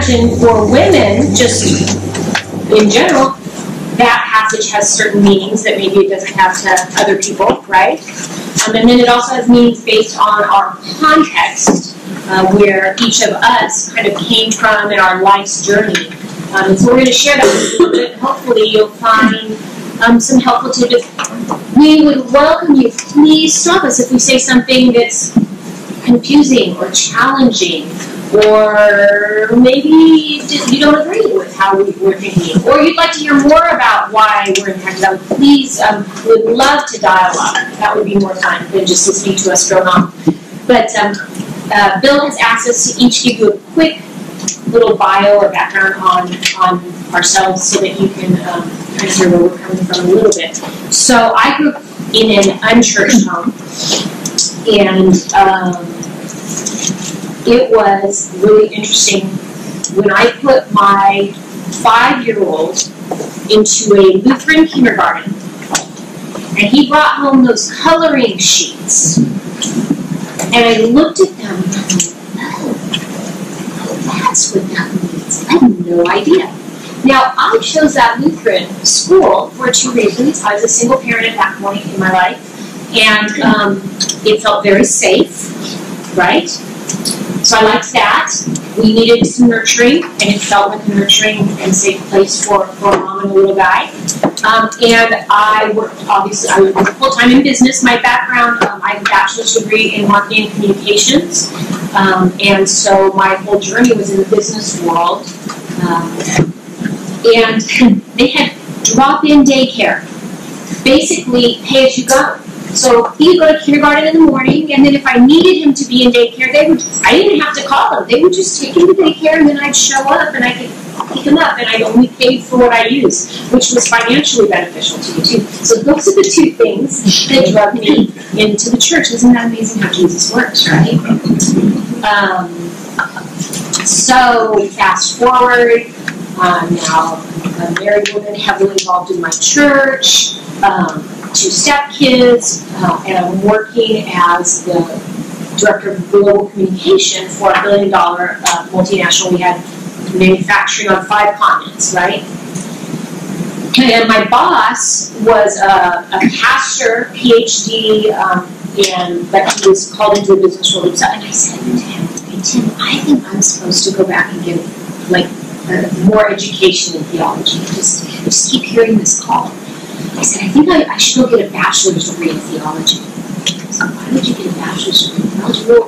imagine for women, just in general, that passage has certain meanings that maybe it doesn't have to other people, right? And then it also has meanings based on our context, where each of us kind of came from in our life's journey. And so we're going to share that with you a little bit. Hopefully you'll find some helpful tidbits. We would welcome you. Please stop us if we say something that's confusing or challenging, or maybe you don't agree with how we're thinking, or you'd like to hear more about why we're impacted. Please, we'd love to dialogue. That would be more fun than just listening to us drone on. But Bill has asked us to each give you a quick little bio or background on ourselves so that you can kind of hear where we're coming from a little bit. So I grew up in an unchurched home, and it was really interesting when I put my 5-year-old into a Lutheran kindergarten, and he brought home those coloring sheets, and I looked at them and I thought, oh, that's what that means. I had no idea. Now, I chose that Lutheran school for 2 reasons. I was a single parent at that point in my life, and it felt very safe, right? So I liked that. We needed some nurturing, and it felt like a nurturing and safe place for a mom and a little guy. And I worked, obviously, I worked full-time in business. My background, I have a bachelor's degree in marketing and communications. And so my whole journey was in the business world. And they had drop-in daycare. Basically, pay as you go. So he would go to kindergarten in the morning, and then if I needed him to be in daycare, I didn't have to call them. They would just take him to daycare, and then I'd show up, and I could pick him up, and I only paid for what I used, which was financially beneficial to me, too. So those are the 2 things that drove me into the church. Isn't that amazing how Jesus works, right? So fast forward, now I'm a married woman, heavily involved in my church, 2 stepkids, and I'm working as the director of global communication for a $1 billion multinational. We had manufacturing on 5 continents, right? And my boss was a pastor, PhD, but he was called into the business world himself. And I said to him, hey, Tim, I think I'm supposed to go back and get more education in theology. I just keep hearing this call. I said, I think I should go get a bachelor's degree in theology. He said, why would you get a bachelor's degree in theology? Well,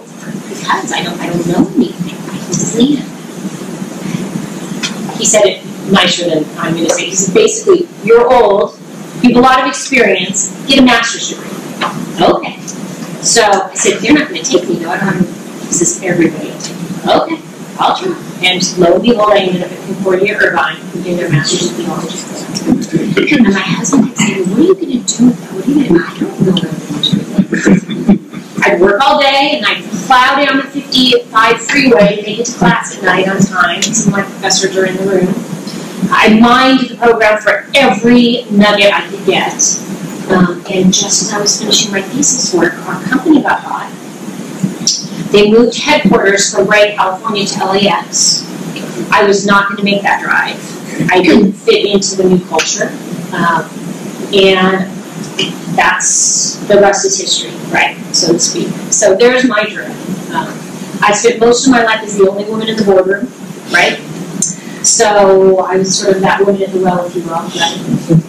because I don't know anything. I just need it. He said it nicer than I'm going to say. He said, basically, you're old, you have a lot of experience, get a master's degree. Okay. So I said, they're not going to take me, though. I don't have. He says, everybody will take me. Okay, I'll try. And lo and behold, I ended up at Concordia Irvine getting their master's in theology. And my husband had said, what are you going to do with that? What are you going to do? I don't know what I'm going to do. I'd work all day, and I'd plow down the 55 freeway to make it to class at night on time. Some of my professors are in the room. I mined the program for every nugget I could get. And just as I was finishing my thesis work, our company got bought. They moved headquarters from Wright, California to LAX. I was not going to make that drive. I didn't fit into the new culture. And that's the rest is history, right, so to speak. So there's my journey. I spent most of my life as the only woman in the boardroom, right? So I was sort of that woman at the well, if you will, right?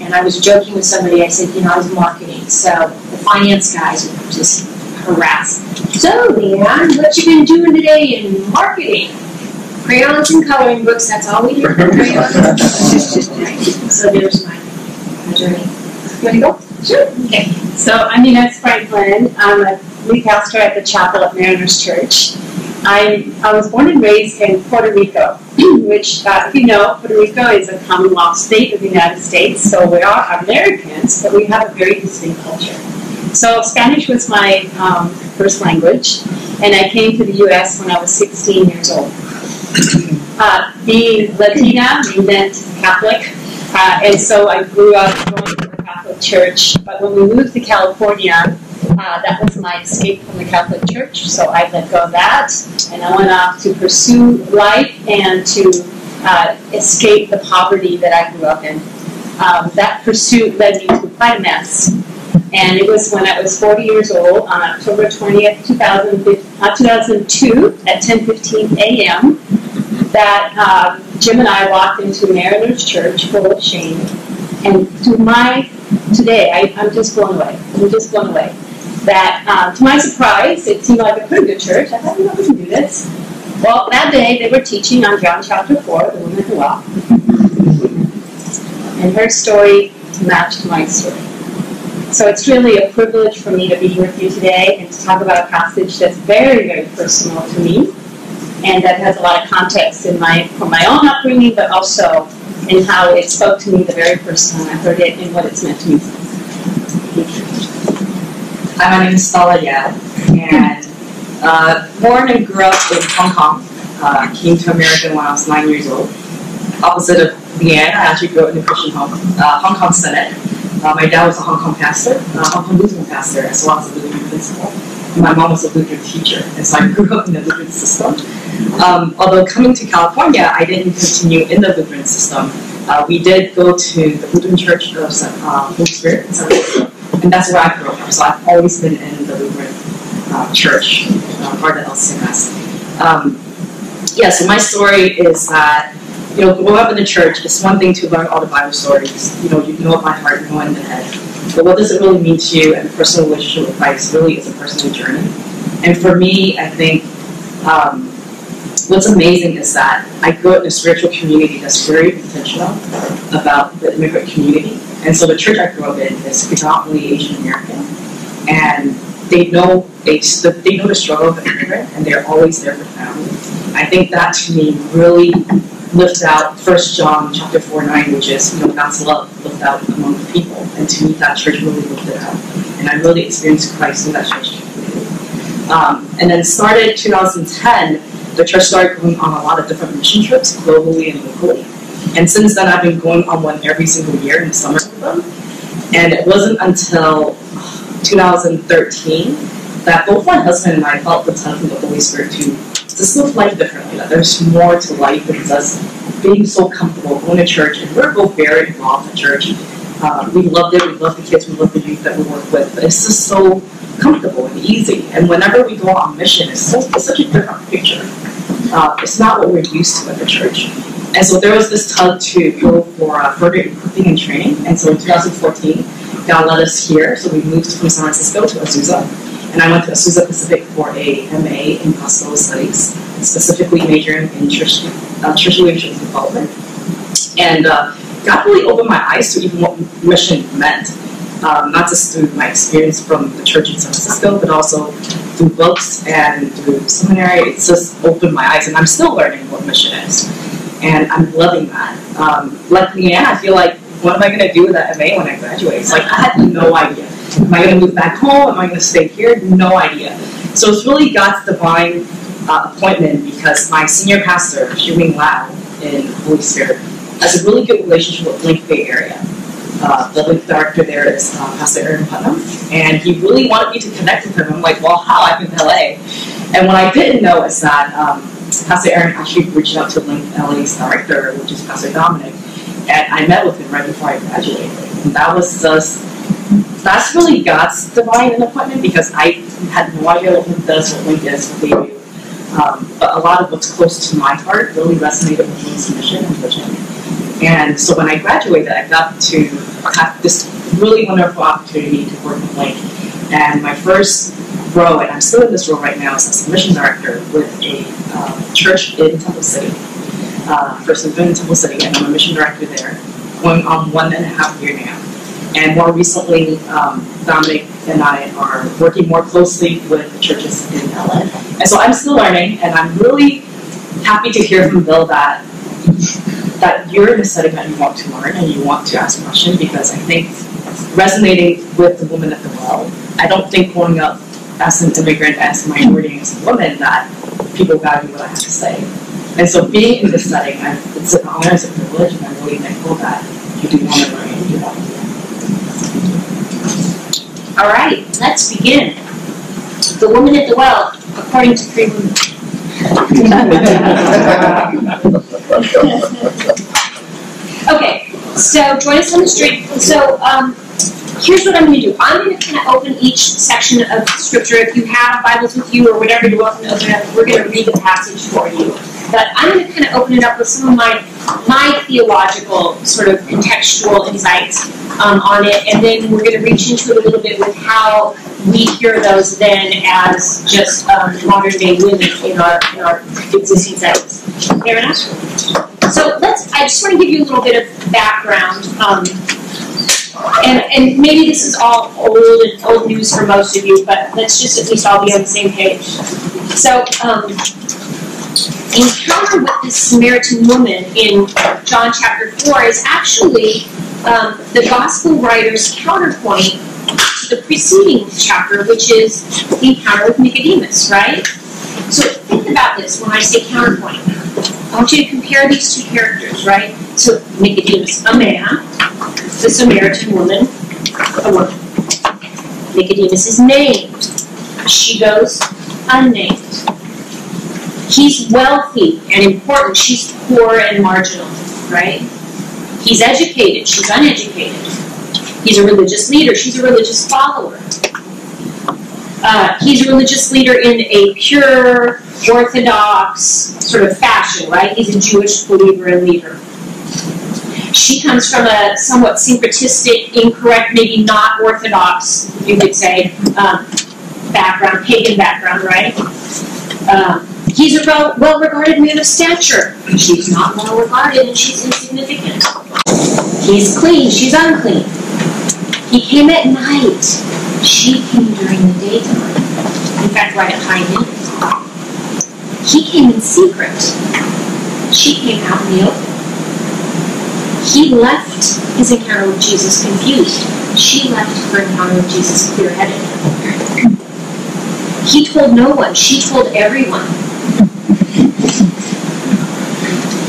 And I was joking with somebody. I said, I was marketing. So the finance guys would just harass. So, Leanne, what you been doing today in marketing? Crayons and coloring books, that's all we do. So there's my journey. You want to go? Sure. Okay. So I'm Inez Franklin. I'm a lead pastor at the chapel at Mariners Church. I was born and raised in Puerto Rico, which, if you know, Puerto Rico is a Commonwealth state of the United States, so we are Americans, but we have a very distinct culture. So Spanish was my first language, and I came to the U.S. when I was 16 years old. Being Latina meant Catholic, and so I grew up going to the Catholic Church, but when we moved to California, That was my escape from the Catholic Church, so I let go of that, and I went off to pursue life and to escape the poverty that I grew up in. That pursuit led me to quite a mess, and it was when I was 40 years old on October 20th, 2002 at 10:15 a.m. that Jim and I walked into a Mariners church full of shame, and I'm just blown away. I'm just blown away. That, to my surprise, it seemed like a pretty good church. I thought, we can do this. Well, that day they were teaching on John chapter 4, the woman at the well. And her story matched my story. So it's really a privilege for me to be with you today and to talk about a passage that's very, very personal to me, and that has a lot of context from my own upbringing, but also in how it spoke to me the very first time I heard it and what it's meant to me. Hi, my name is Stella Yao, and born and grew up in Hong Kong. Came to America when I was 9 years old. Opposite of Leanne, I actually grew up in a Christian home, Hong Kong Senate. My dad was a Hong Kong pastor, Hong Kong Lutheran pastor, as well as a Lutheran principal. And my mom was a Lutheran teacher, and so I grew up in the Lutheran system. Although coming to California, I didn't continue in the Lutheran system. We did go to the Lutheran Church of Holy Spirit in San Francisco, and that's where I grew up. So I've always been in the Lutheran church, part of the LCMS. So my story is that, growing up in the church, it's one thing to learn all the Bible stories. You know it by heart, you know it in the head. But what does it really mean to you, and a personal relationship with Christ really is a personal journey. And for me, I think what's amazing is that I grew up in a spiritual community that's very intentional about the immigrant community. And so the church I grew up in is predominantly Asian American, and they know the struggle of the immigrant, and they're always there for family. I think that to me really lifts out 1 John chapter 4:9, which is God's love lived out among the people, and to me that church really lifted out, and I really experienced Christ in that church community. And then started 2010. The church started going on a lot of different mission trips globally and locally. And since then, I've been going on one every single year in the summer with them. And it wasn't until 2013 that both my husband and I felt the touch of the Holy Spirit to just live life differently. That there's more to life than just being so comfortable going to church. And we're both very involved in church. We loved it. We love the kids. We love the youth that we work with. But it's just so comfortable and easy. And whenever we go on mission, it's such a different picture. It's not what we're used to at the church. And so there was this tug to go for further equipping and training. And so in 2014, God led us here. So we moved from San Francisco to Azusa. And I went to Azusa Pacific for a MA in Pastoral Studies, specifically majoring in church leadership development. And God really opened my eyes to even what mission meant. Not just through my experience from the church in San Francisco, but also through books and through seminary. It's just opened my eyes, and I'm still learning what mission is. And I'm loving that. Like Leanne, I feel like, what am I going to do with that MA when I graduate? It's like, I had no idea. Am I going to move back home? Am I going to stay here? No idea. So it's really God's divine appointment, because my senior pastor, Xiuming Lau in Holy Spirit, has a really good relationship with Link Bay Area. The Link director there is Pastor Aaron Putnam, and he really wanted me to connect with him. I'm like, well, how? I'm in LA. And what I didn't know is that Pastor Aaron actually reached out to Link LA's director, which is Pastor Dominic, and I met with him right before I graduated. And that's really God's divine appointment, because I had no idea what Link does, what Link is, what they do. But a lot of what's close to my heart really resonated with Link's mission and vision. And so when I graduated, I got to have this really wonderful opportunity to work with Link. And my first role, and I'm still in this role right now, is as a mission director with a church in Temple City. First I've been in Temple City, and I'm a mission director there, going on 1.5 years now. And more recently, Dominic and I are working more closely with the churches in LA. And so I'm still learning, and I'm really happy to hear from Bill that you're in a setting that you want to learn and you want to ask questions, because I think resonating with the woman at the well, I don't think growing up as an immigrant, as a minority, as a woman, that people value what I have to say. And so being in this setting, it's an honor, it's a privilege, and I'm really thankful that you do want to learn and you want to learn. All right, let's begin. The woman at the well, according to 3 women. Okay, so join us on the street. So here's what I'm going to do. I'm going to kind of open each section of Scripture. If you have Bibles with you or whatever, you're welcome to open it up. We're going to read the passage for you. But I'm going to kind of open it up with some of my theological sort of contextual insights on it, and then we're going to reach into it a little bit with how we hear those then as just modern day women in our existing settings. Fair enough? So I just want to give you a little bit of background, and maybe this is all old news for most of you, but let's just at least all be on the same page. So, encounter with this Samaritan woman in John chapter 4 is actually the gospel writer's counterpoint to the preceding chapter, which is the encounter with Nicodemus, right? So think about this when I say counterpoint. I want you to compare these two characters, right? So Nicodemus, a man, the Samaritan woman, a woman. Nicodemus is named. She goes unnamed. He's wealthy and important. She's poor and marginal, right? He's educated. She's uneducated. He's a religious leader. She's a religious follower. He's a religious leader in a pure, orthodox sort of fashion, right? He's a Jewish believer and leader. She comes from a somewhat syncretistic, incorrect, maybe not orthodox, you could say, background, pagan background, right? He's a well-regarded man of stature. She's not well-regarded and she's insignificant. He's clean, she's unclean. He came at night. She came during the daytime. In fact, right at high noon. He came in secret. She came out in the open. He left his encounter with Jesus confused. She left her encounter with Jesus clear-headed. He told no one. She told everyone.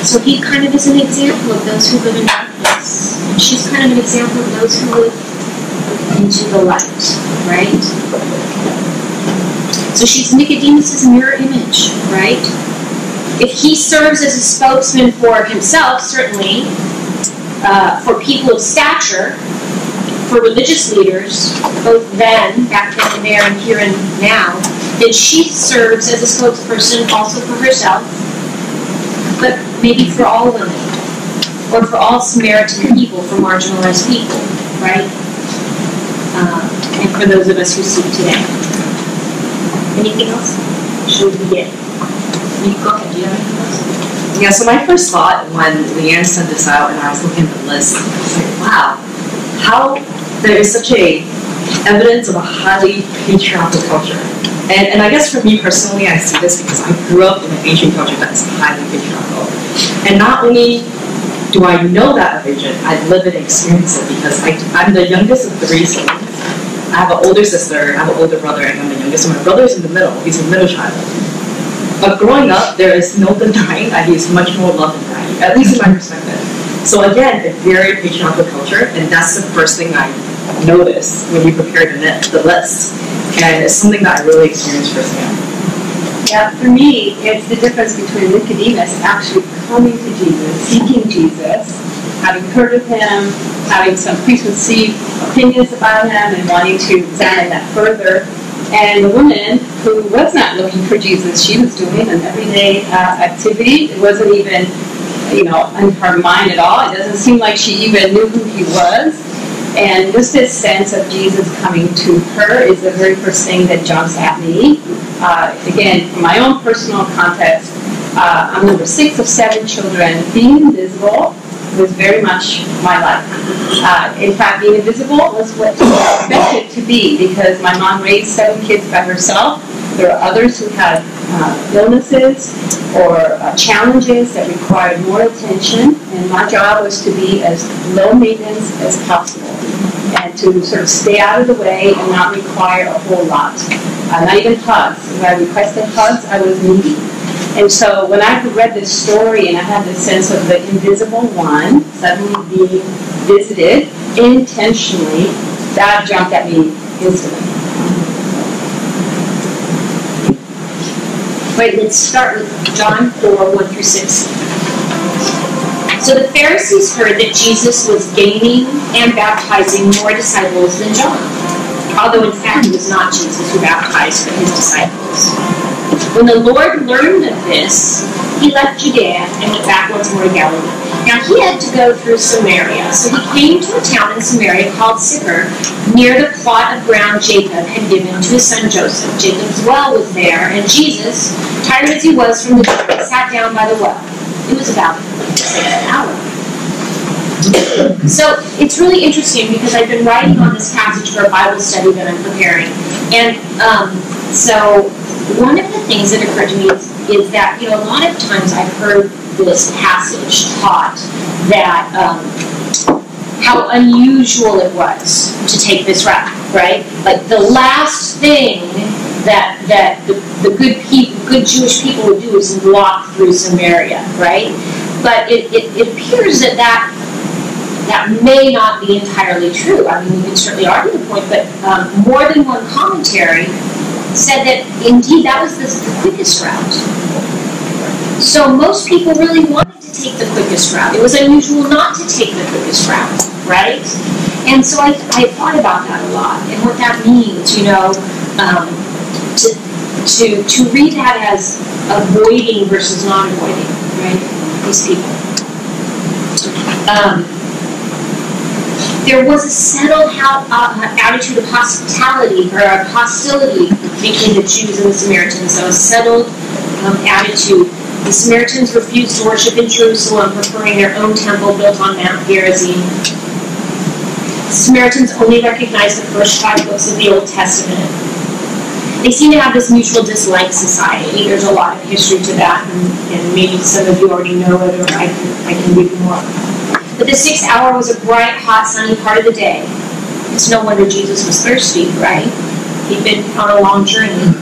So he kind of is an example of those who live in darkness. And she's kind of an example of those who live into the light, right? So she's Nicodemus' mirror image, right? If he serves as a spokesman for himself, certainly, for people of stature, for religious leaders, both then, back then and there, and here and now, then she serves as a spokesperson also for herself, but maybe for all women, or for all Samaritan people, for marginalized people, right? And for those of us who see today. Anything else? Should we begin? Go ahead, do you have anything else? Yeah, so my first thought when Leanne sent this out and I was looking at the list, I was like, wow, how there is such a evidence of a highly patriarchal culture. And I guess for me personally, I see this because I grew up in an Asian culture that is highly patriarchal. And not only do I know that religion, I live it and experience it because I'm the youngest of 3 siblings. I have an older sister, I have an older brother, and I'm the youngest. So my brother's in the middle. He's a middle child. But growing up, there is no denying that he's much more loved than I, at least in my perspective. So again, a very patriarchal culture, and that's the first thing I noticed when we prepared the list. And it's something that I really experienced firsthand. Yeah, for me, it's the difference between Nicodemus actually coming to Jesus, seeking Jesus, having heard of him, having some preconceived opinions about him, and wanting to examine that further. And the woman who was not looking for Jesus, she was doing an everyday activity. It wasn't even, in her mind at all. It doesn't seem like she even knew who he was. And just this sense of Jesus coming to her is the very first thing that jumps at me. Again, from my own personal context, I'm number 6 of 7 children. Being invisible was very much my life. In fact, being invisible was what was expected to be because my mom raised 7 kids by herself. There are others who had illnesses or challenges that required more attention, and my job was to be as low maintenance as possible and to sort of stay out of the way and not require a whole lot. Not even hugs. When I requested hugs, I was needy. And so when I read this story and I had this sense of the invisible one suddenly being visited intentionally, that jumped at me instantly. Right, let's start with John 4, 1 through 6. So the Pharisees heard that Jesus was gaining and baptizing more disciples than John, although in fact it was not Jesus who baptized, but his disciples. When the Lord learned of this, he left Judea and went back once more to Galilee. Now he had to go through Samaria, so he came to a town in Samaria called Sychar, near the plot of ground Jacob had given to his son Joseph. Jacob's well was there, and Jesus, tired as he was from the journey, sat down by the well. It was about an hour. So it's really interesting because I've been writing on this passage for a Bible study that I'm preparing, and so one of the things that occurred to me is that, you know, a lot of times I've heard this passage taught that how unusual it was to take this route, right? Like the last thing that the good Jewish people would do is walk through Samaria, right? But it appears that may not be entirely true. I mean, we can certainly argue the point, but more than one commentary said that indeed that was the quickest route. So most people really wanted to take the quickest route. It was unusual not to take the quickest route, right? And so I thought about that a lot and what that means, you know, to read that as avoiding versus not avoiding, right? These people. There was a settled attitude of hospitality or of hostility between the Jews and the Samaritans. So a settled attitude. The Samaritans refused to worship in Jerusalem, preferring their own temple built on Mount Gerizim. The Samaritans only recognized the first 5 books of the Old Testament. They seem to have this mutual dislike society. There's a lot of history to that, and maybe some of you already know it, or I can read more. But the 6th hour was a bright, hot, sunny part of the day. It's no wonder Jesus was thirsty, right? He'd been on a long journey.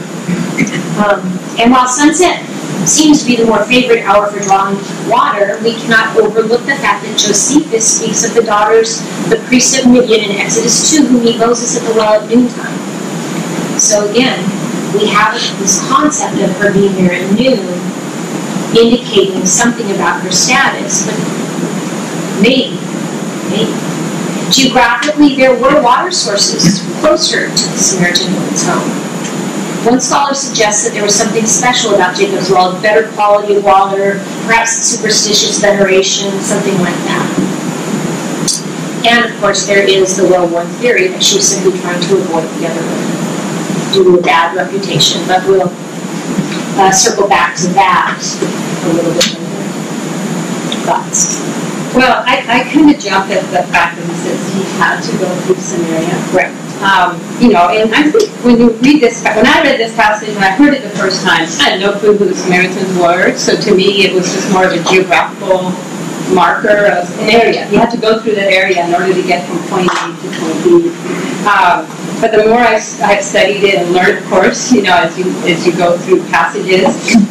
And while sunset seems to be the more favorite hour for drawing water, we cannot overlook the fact that Josephus speaks of the daughters, the priest of Midian in Exodus 2, who meet Moses at the well at noontime. So again, we have this concept of her being there at noon, indicating something about her status, but maybe. Geographically, there were water sources closer to the Samaritan woman's home. One scholar suggests that there was something special about Jacob's well, better quality of water, perhaps superstitious veneration, something like that. And of course, there is the well-worn theory that she was simply trying to avoid the other women due to a bad reputation, but we'll circle back to that a little bit later. Thoughts? Well, I kind of jumped at the fact that he says he had to go through Samaria. Right. You know, and I think when you read this, when I read this passage and I heard it the first time, I had no clue who the Samaritans were. So to me, it was just more of a geographical marker of an area. You had to go through that area in order to get from point A to point B. But the more I've studied it and learned, of course, you know, as you go through passages,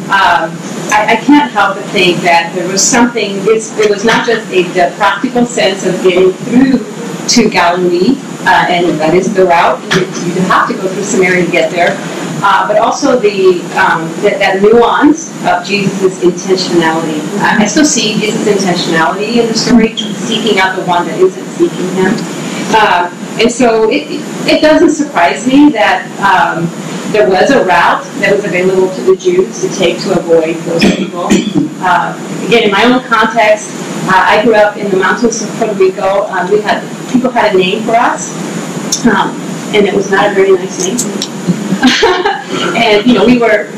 I can't help but think that there was something. It was not just the practical sense of getting through to Galilee, and that is the route. You have to go through Samaria to get there, but also that nuance of Jesus' intentionality. I still see Jesus' intentionality in the story, seeking out the one that isn't seeking him. And so it doesn't surprise me that there was a route that was available to the Jews to take to avoid those people. Again, in my own context, I grew up in the mountains of Puerto Rico. People had a name for us, and it was not a very nice name. And you know, we were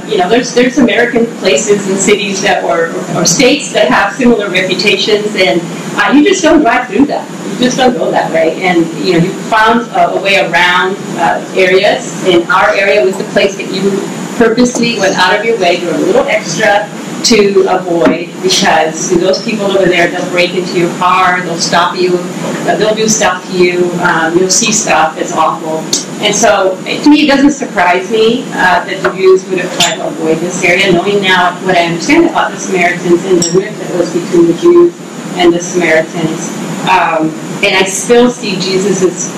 you know, there's American places and cities that or states that have similar reputations, and you just don't drive through that. You just don't go that way. And you know, you found a way around areas. And our area was the place that you purposely went out of your way, do a little extra to avoid, because those people over there, they'll break into your car, they'll stop you, they'll do stuff to you, you'll see stuff that's awful. And so, to me, it doesn't surprise me that the Jews would have tried to avoid this area, knowing now what I understand about the Samaritans and the rift that was between the Jews and the Samaritans. And I still see Jesus'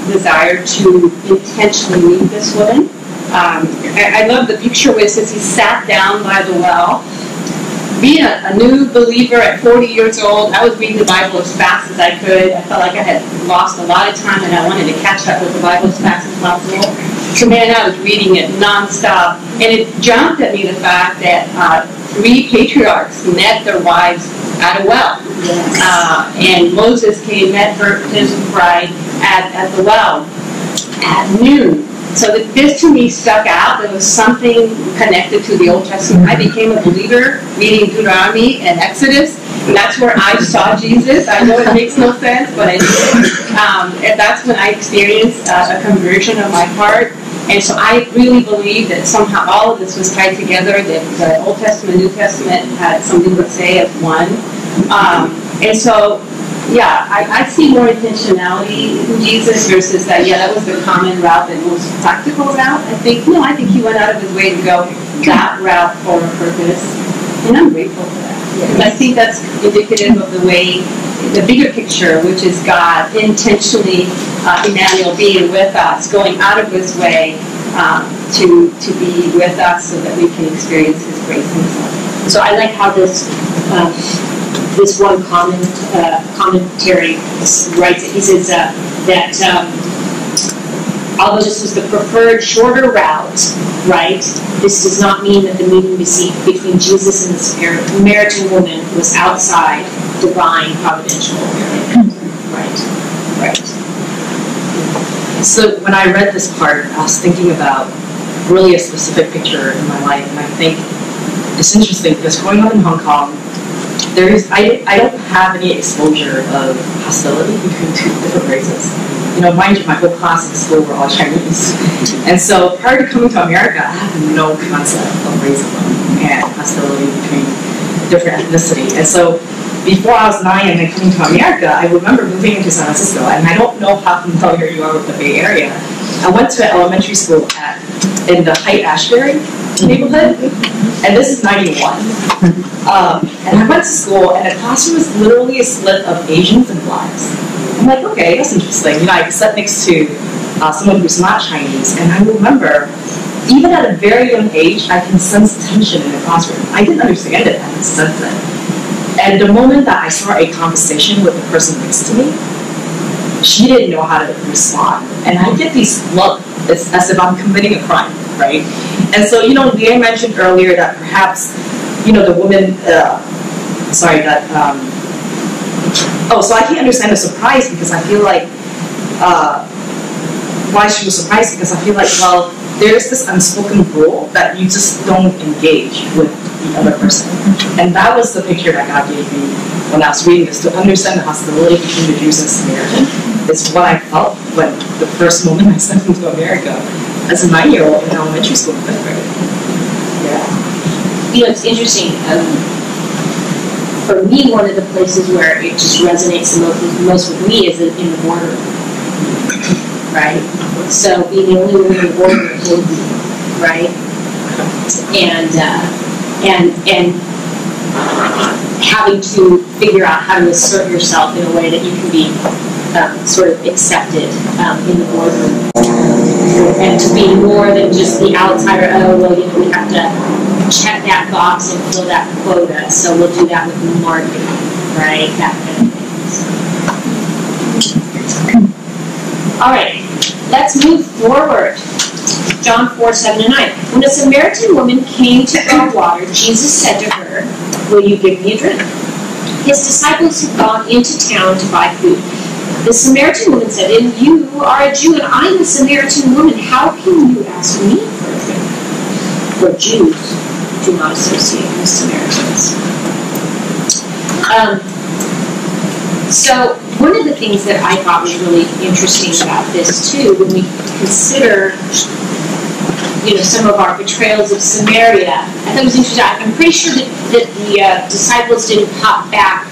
desire to intentionally meet this woman. I love the picture where it says he sat down by the well. Being a new believer at 40 years old, I was reading the Bible as fast as I could. I felt like I had lost a lot of time and I wanted to catch up with the Bible as fast as possible. So man, I was reading it nonstop. And it jumped at me the fact that 3 patriarchs met their wives at a well. Yes. And Moses came, met his bride at the well at noon. So this to me stuck out. There was something connected to the Old Testament. I became a believer reading Deuteronomy and Exodus. And that's where I saw Jesus. I know it makes no sense, but I did. And that's when I experienced a conversion of my heart. And so I really believe that somehow all of this was tied together, that the Old Testament, New Testament had something to say as one. And so, yeah, I see more intentionality in Jesus versus that, that was the common route, the most practical route. I think he went out of his way to go that route for a purpose. And I'm grateful for that. Yes. I think that's indicative of the way, the bigger picture, which is God intentionally, Emmanuel being with us, going out of his way to be with us so that we can experience his grace and his love. So I like how this one commentary writes it. He says that although this was the preferred shorter route, right, this does not mean that the meeting between Jesus and the Samaritan woman was outside divine providential. Right. So when I read this part, I was thinking about really a specific picture in my life, and I think it's interesting because growing up in Hong Kong, I don't have any exposure of hostility between 2 different races. Mind you, my whole class in school were all Chinese. And so prior to coming to America, I had no concept of racism and hostility between different ethnicity. And so before I was 9 and then coming to America, I remember moving into San Francisco, and I don't know how familiar you are with the Bay Area. I went to an elementary school in the Haight-Ashbury neighborhood, and this is 91. And I went to school, and the classroom was literally a split of Asians and blacks. I'm like, okay, that's interesting. I sat next to someone who's not Chinese, and I remember, even at a very young age, I can sense tension in the classroom. I didn't understand it, I could sense it. And the moment that I start a conversation with the person next to me, she didn't know how to respond. And I get these looks as if I'm committing a crime, right? And so, Leanne mentioned earlier that perhaps, the woman, so I can understand the surprise because I feel like, why she was surprised, because I feel like, well, there's this unspoken rule that you just don't engage with the other person. And that was the picture that God gave me when I was reading this, to understand the hostility between the Jews and Samaritan. It's what I felt when the first moment I stepped into America as a 9-year-old in elementary school in 5th grade. Yeah. It's interesting. For me, one of the places where it just resonates the most with me is in the boardroom. Right? So being the only woman in the boardroom, right? And having to figure out how to assert yourself in a way that you can be sort of accepted in the boardroom. And to be more than just the outsider, we have to check that box and fill that quota, so we'll do that with marketing, right? That kind of thing. All right, let's move forward. John 4:7-9. When a Samaritan woman came to draw water, Jesus said to her, "Will you give me a drink?" His disciples had gone into town to buy food. The Samaritan woman said, "And you are a Jew, and I'm a Samaritan woman. How can you ask me for a drink?" For Jews do not associate with Samaritans. So one of the things that I thought was really interesting about this too, when we consider, some of our betrayals of Samaria, I thought it was interesting. I'm pretty sure that the disciples didn't pop back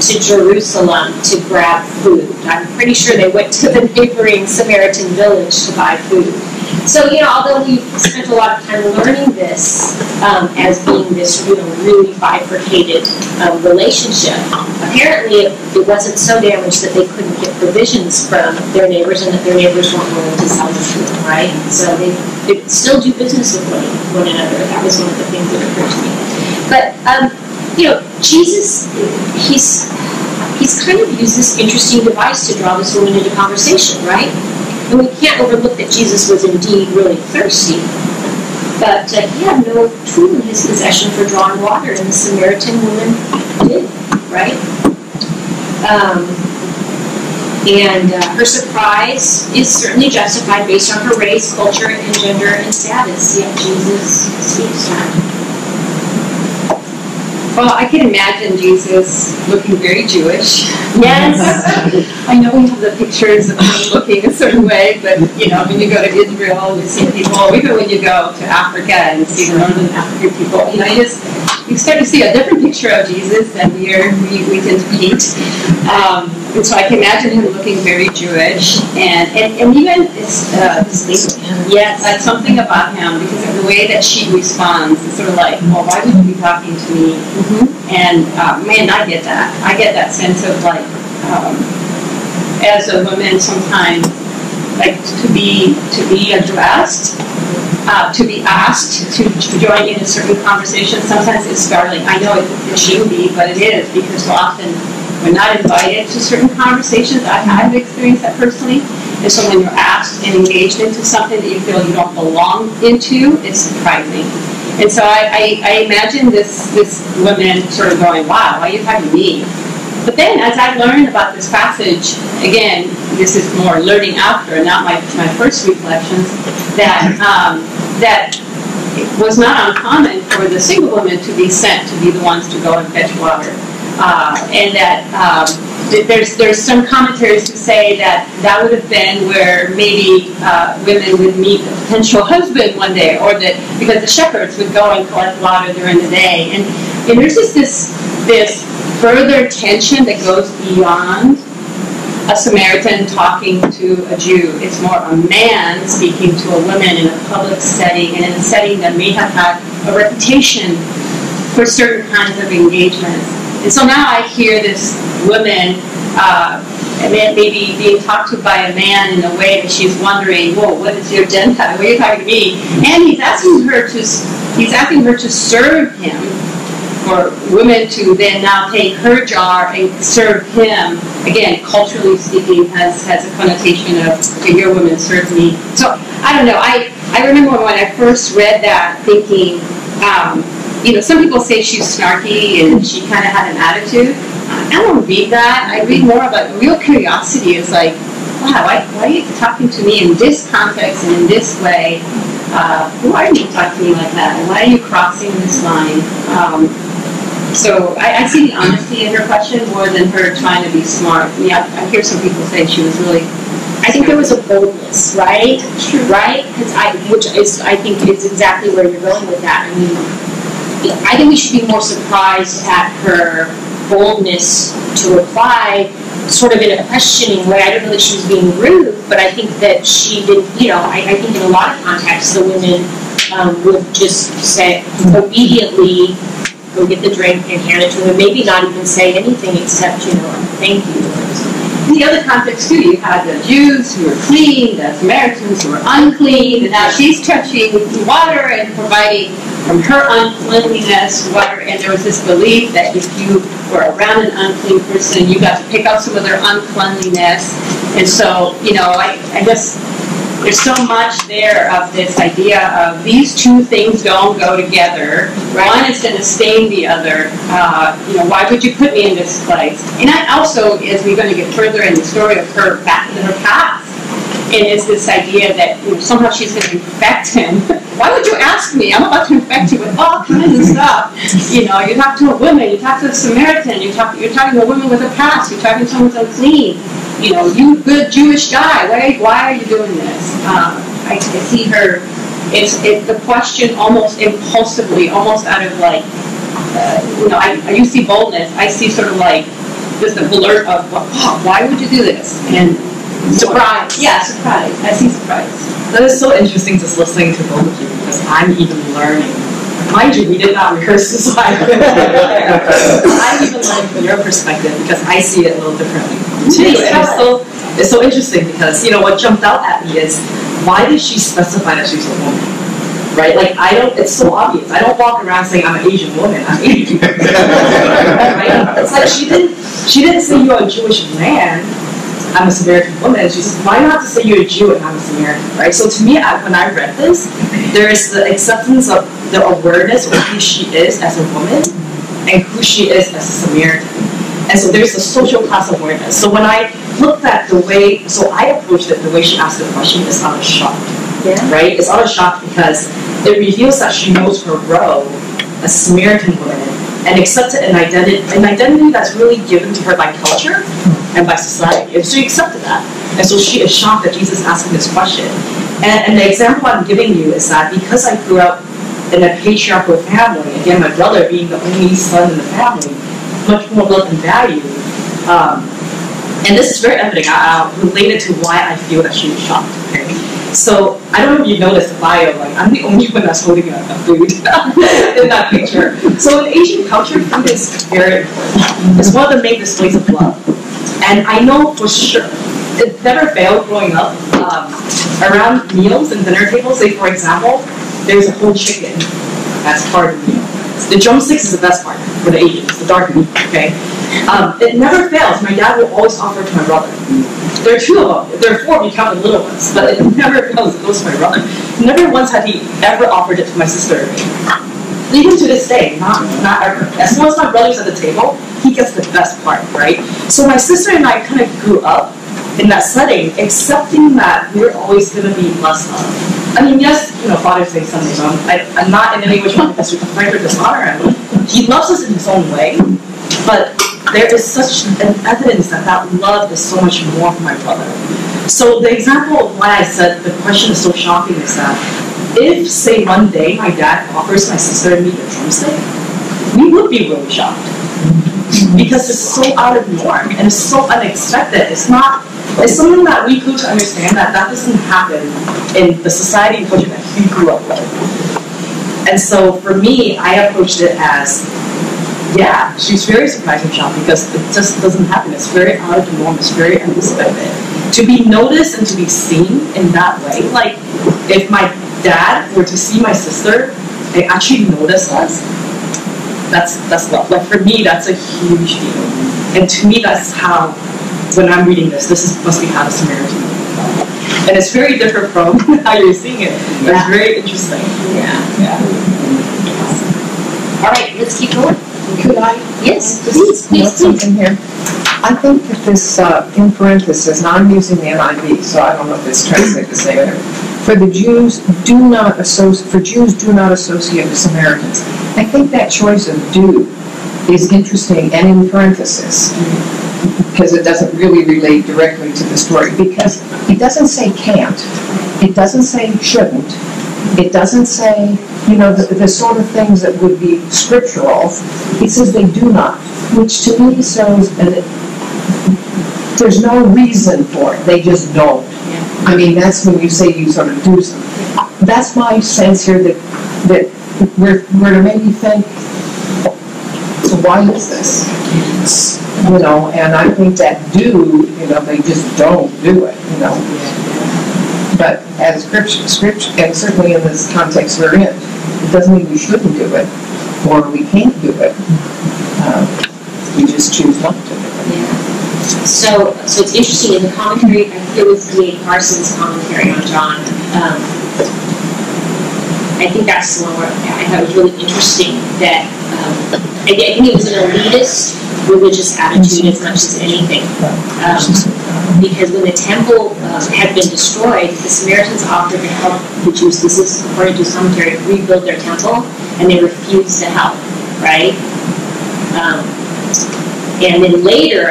to Jerusalem to grab food. I'm pretty sure they went to the neighboring Samaritan village to buy food. So, although we've spent a lot of time learning this as being this, really bifurcated relationship, apparently it wasn't so damaged that they couldn't get provisions from their neighbors and that their neighbors weren't willing to sell them to them, right? So they still do business with one another. That was one of the things that occurred to me. But, Jesus, he's kind of used this interesting device to draw this woman into conversation, right? And we can't overlook that Jesus was indeed really thirsty, but he had no tool in his possession for drawing water, and the Samaritan woman did, right? And her surprise is certainly justified based on her race, culture, and gender and status, yet Jesus speaks to her. Well, I can imagine Jesus looking very Jewish. Yes. I know we have the pictures of him looking a certain way, but when you go to Israel, you see people, even when you go to Africa and see the northern African people, you start to see a different picture of Jesus than we tend to paint. And so I can imagine him looking very Jewish, and even this lady, yes, that's something about him because of the way that she responds. It's sort of like, well, why would you be talking to me? Mm-hmm. And man, I get that. I get that sense of like, as a woman, sometimes like to be addressed. To be asked to join in a certain conversation, sometimes it's startling. I know it shouldn't be, but it is, because so often we're not invited to certain conversations. I've experienced that personally. And so when you're asked and engaged into something that you feel you don't belong into, it's surprising. And so I imagine this woman sort of going, wow, why are you talking to me? But then as I learned about this passage, again, this is more learning after, not my first reflections, that it was not uncommon for the single women to be sent to be the ones to go and fetch water. And that there's some commentaries who say that would have been where maybe women would meet a potential husband one day, or that because the shepherds would go and collect water during the day. And there's just this further tension that goes beyond a Samaritan talking to a Jew. It's more a man speaking to a woman in a public setting, and in a setting that may have had a reputation for certain kinds of engagements. And so now I hear this woman maybe being talked to by a man in a way that she's wondering, whoa, what is your Gentile? What are you talking to me? And he's asking her to serve him, for women to then now take her jar and serve him. Again, culturally speaking, has a connotation of, okay, your woman serve me. So I don't know. I remember when I first read that, thinking, some people say she's snarky and she kind of had an attitude. I don't read that. I read more about real curiosity. It's like, wow, why are you talking to me in this context and in this way? Why are you talking to me like that? Why are you crossing this line? So I see the honesty in her question more than her trying to be smart. I hear some people say she was really. I think there was a boldness, right? True. Right? I think is exactly where you're going with that. I mean, I think we should be more surprised at her boldness to reply, sort of in a questioning way. I don't know that she was being rude, but I think that she did. I think in a lot of contexts, the women would just say obediently, go get the drink and hand it to him, and maybe not even say anything except, thank you. In the other context, too, you had the Jews who were clean, the Samaritans who were unclean, and now she's touching water and providing from her uncleanliness water, and there was this belief that if you were around an unclean person, you got to pick up some of their uncleanliness. And so, I guess there's so much there of this idea of these two things don't go together. Right. One is going to stain the other. Why would you put me in this place? And I also, as we're going to get further in the story of her back in her past, and it's this idea that somehow she's going to infect him. Why would you ask me? I'm about to infect you with all kinds of stuff. You talk to a woman, you talk to a Samaritan, you're talking to a woman with a past, you're talking to someone who's unclean. You good Jewish guy, why are you doing this? I see her, it's the question almost impulsively, almost out of like, you see boldness, I see sort of like just a blurt of, why would you do this? And Surprise. Yeah, surprise. I see surprise. That is so interesting just listening to both of you because I'm even learning. Mind you, we did not rehearse this, so I'm even learning from your perspective because I see it a little differently too. And it's so interesting because, you know, what jumped out at me is why did she specify that she's a woman? Right? Like, it's so obvious. I don't walk around saying I'm an Asian woman. I'm Asian. Right? It's like she didn't say you're a Jewish man. I'm a Samaritan woman. She says, why not to say you're a Jew and I'm a Samaritan, right? So to me, when I read this, there is the acceptance of the awareness of who she is as a woman and who she is as a Samaritan. And so there's a social class awareness. So when I looked at I approached it the way she asked the question is out of shock, right? It's out of shock because it reveals that she knows her role as a Samaritan woman and accepted an identity that's really given to her by culture and by society. And she accepted that. And so she is shocked that Jesus is asking this question. And the example I'm giving you is that because I grew up in a patriarchal family, again, my brother being the only son in the family, much more love and value. And this is very evident, related to why I feel that she was shocked. Okay? So I don't know if you noticed the bio, like I'm the only one that's holding a food in that picture. So in Asian culture, food is very important. It's one of the main displays of love. And I know for sure, it never failed growing up, around meals and dinner tables, say for example, there's a whole chicken that's part of the meal. The drumsticks is the best part for the Asians, the dark meat, okay? It never fails. My dad will always offer it to my brother. There are two of them. There are four if you count the little ones, but it never fails. It goes to my brother. Never once had he ever offered it to my sister or me. Even to this day, not ever. As long as my brother's at the table, he gets the best part, right? So my sister and I kind of grew up in that setting, accepting that we're always going to be less of. I mean, yes, you know, Father's Day, Sunday, I'm not in any way trying to disrespect or dishonor him. He loves us in his own way, but there is such an evidence that love is so much more for my brother. So the example of why I said the question is so shocking is that if, say, one day my dad offers my sister and me a drumstick, we would be really shocked. Because it's so out of norm and it's so unexpected. It's something that we grew to understand that doesn't happen in the society and culture that he grew up with. And so for me, I approached it as, yeah, she's very surprised and shocked because it just doesn't happen. It's very out of the norm. It's very unexpected. To be noticed and to be seen in that way, like if my dad were to see my sister and actually notice us, that's love. Like for me, that's a huge deal. And to me, that's how, when I'm reading this must be how the Samaritan woman. And it's very different from how you're seeing it. Yeah. It's very interesting. Yeah. Awesome. All right, let's keep going. Could I? Yes, please. Something here. I think that this, in parentheses, and I'm using the NIV, so I don't know if this translates the same. For the Jews, do not associate with Samaritans. I think that choice of do is interesting and in parentheses because it doesn't really relate directly to the story because it doesn't say can't, it doesn't say shouldn't, it doesn't say, the sort of things that would be scriptural. It says they do not, which to me shows that there's no reason for it. They just don't. I mean, that's when you say you sort of do something. That's my sense here that we're to maybe think, so why is this? And I think that do, they just don't do it, But as scripture, and certainly in this context we're in, it doesn't mean we shouldn't do it, or we can't do it. We just choose not to do it. Yeah. So it's interesting in the commentary. I think it was D.A. Carson's commentary on John. I think that's the one where I thought it was really interesting that I think it was an elitist religious attitude as much as anything. Because when the temple had been destroyed, the Samaritans offered to help the Jews. This is according to his commentary, rebuild their temple, and they refused to help. Right. And then later,